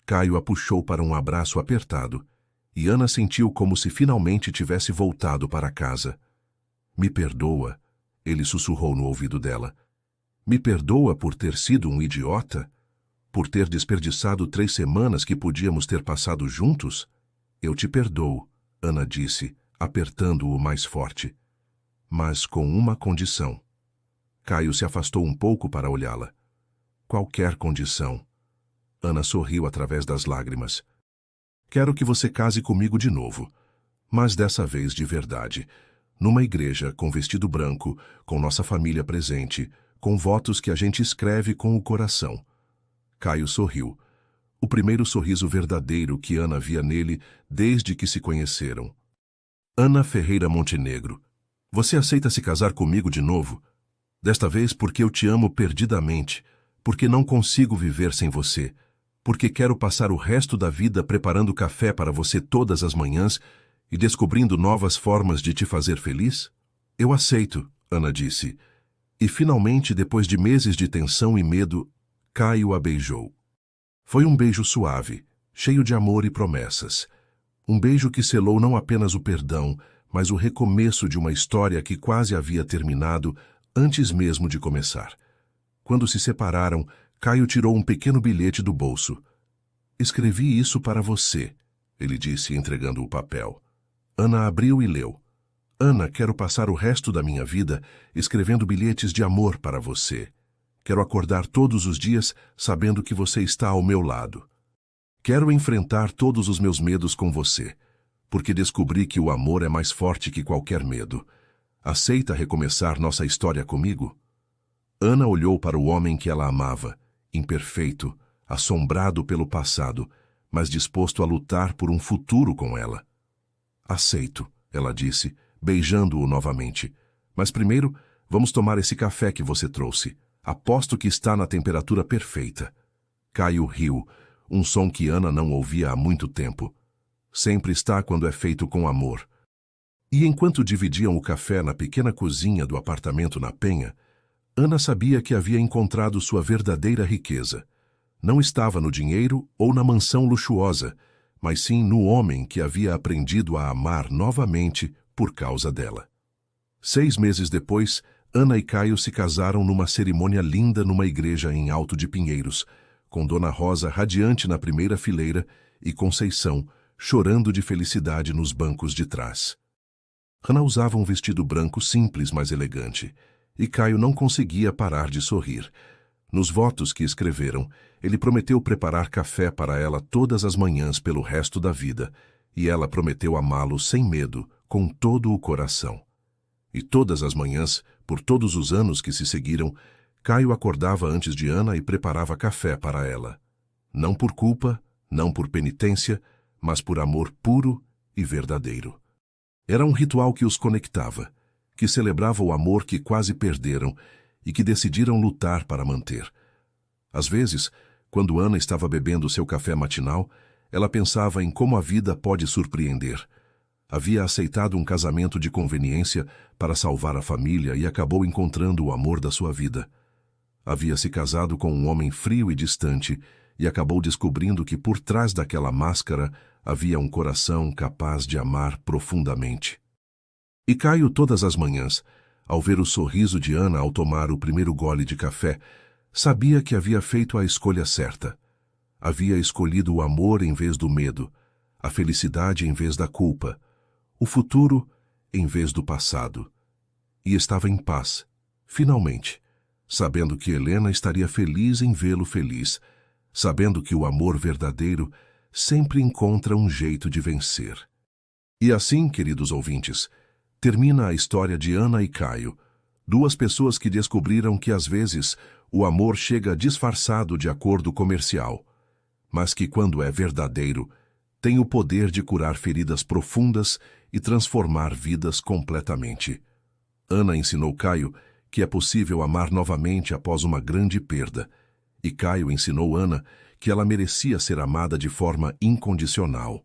Speaker 1: Caio a puxou para um abraço apertado, e Ana sentiu como se finalmente tivesse voltado para casa. Me perdoa, ele sussurrou no ouvido dela. Me perdoa por ter sido um idiota? Por ter desperdiçado 3 semanas que podíamos ter passado juntos? Eu te perdoo, Ana disse, apertando-o mais forte. Mas com uma condição. Caio se afastou um pouco para olhá-la. Qualquer condição. Ana sorriu através das lágrimas. Quero que você case comigo de novo, mas dessa vez de verdade, numa igreja com vestido branco, com nossa família presente, com votos que a gente escreve com o coração. Caio sorriu. o primeiro sorriso verdadeiro que Ana via nele desde que se conheceram. Ana Ferreira Montenegro, você aceita se casar comigo de novo? Desta vez porque eu te amo perdidamente, porque não consigo viver sem você, porque quero passar o resto da vida preparando café para você todas as manhãs e descobrindo novas formas de te fazer feliz? Eu aceito, Ana disse. E finalmente, depois de meses de tensão e medo, Caio a beijou. Foi um beijo suave, cheio de amor e promessas. Um beijo que selou não apenas o perdão, mas o recomeço de uma história que quase havia terminado antes mesmo de começar. Quando se separaram, Caio tirou um pequeno bilhete do bolso. Escrevi isso para você, ele disse, entregando o papel. Ana abriu e leu. Ana, quero passar o resto da minha vida escrevendo bilhetes de amor para você. Quero acordar todos os dias sabendo que você está ao meu lado. Quero enfrentar todos os meus medos com você, porque descobri que o amor é mais forte que qualquer medo. Aceita recomeçar nossa história comigo? Ana olhou para o homem que ela amava, imperfeito, assombrado pelo passado, mas disposto a lutar por um futuro com ela. Aceito, ela disse, beijando-o novamente. Mas primeiro, vamos tomar esse café que você trouxe. Aposto que está na temperatura perfeita. Caio riu, um som que Ana não ouvia há muito tempo. Sempre está quando é feito com amor. E enquanto dividiam o café na pequena cozinha do apartamento na Penha, Ana sabia que havia encontrado sua verdadeira riqueza. Não estava no dinheiro ou na mansão luxuosa, mas sim no homem que havia aprendido a amar novamente por causa dela. 6 meses depois, Ana e Caio se casaram numa cerimônia linda numa igreja em Alto de Pinheiros, com Dona Rosa radiante na primeira fileira e Conceição chorando de felicidade nos bancos de trás. Ana usava um vestido branco simples, mas elegante, e Caio não conseguia parar de sorrir. Nos votos que escreveram, ele prometeu preparar café para ela todas as manhãs pelo resto da vida, e ela prometeu amá-lo sem medo, com todo o coração. E todas as manhãs, por todos os anos que se seguiram, Caio acordava antes de Ana e preparava café para ela. Não por culpa, não por penitência, mas por amor puro e verdadeiro. Era um ritual que os conectava, que celebrava o amor que quase perderam e que decidiram lutar para manter. Às vezes, quando Ana estava bebendo seu café matinal, ela pensava em como a vida pode surpreender. Havia aceitado um casamento de conveniência para salvar a família e acabou encontrando o amor da sua vida. Havia se casado com um homem frio e distante e acabou descobrindo que por trás daquela máscara havia um coração capaz de amar profundamente. E Caio, todas as manhãs, ao ver o sorriso de Ana ao tomar o primeiro gole de café, sabia que havia feito a escolha certa. Havia escolhido o amor em vez do medo, a felicidade em vez da culpa, o futuro em vez do passado. E estava em paz, finalmente, sabendo que Helena estaria feliz em vê-lo feliz, sabendo que o amor verdadeiro sempre encontra um jeito de vencer. E assim, queridos ouvintes, termina a história de Ana e Caio, 2 pessoas que descobriram que às vezes o amor chega disfarçado de acordo comercial, mas que quando é verdadeiro, tem o poder de curar feridas profundas e transformar vidas completamente. Ana ensinou Caio que é possível amar novamente após uma grande perda, e Caio ensinou Ana que ela merecia ser amada de forma incondicional.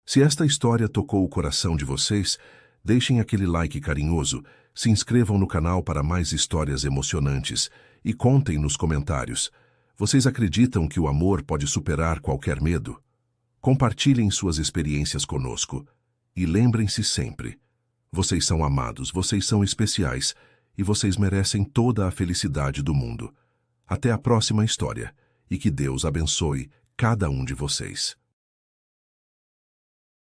Speaker 1: Se esta história tocou o coração de vocês, deixem aquele like carinhoso, se inscrevam no canal para mais histórias emocionantes e contem nos comentários. Vocês acreditam que o amor pode superar qualquer medo? Compartilhem suas experiências conosco. E lembrem-se sempre, vocês são amados, vocês são especiais e vocês merecem toda a felicidade do mundo. Até a próxima história e que Deus abençoe cada um de vocês.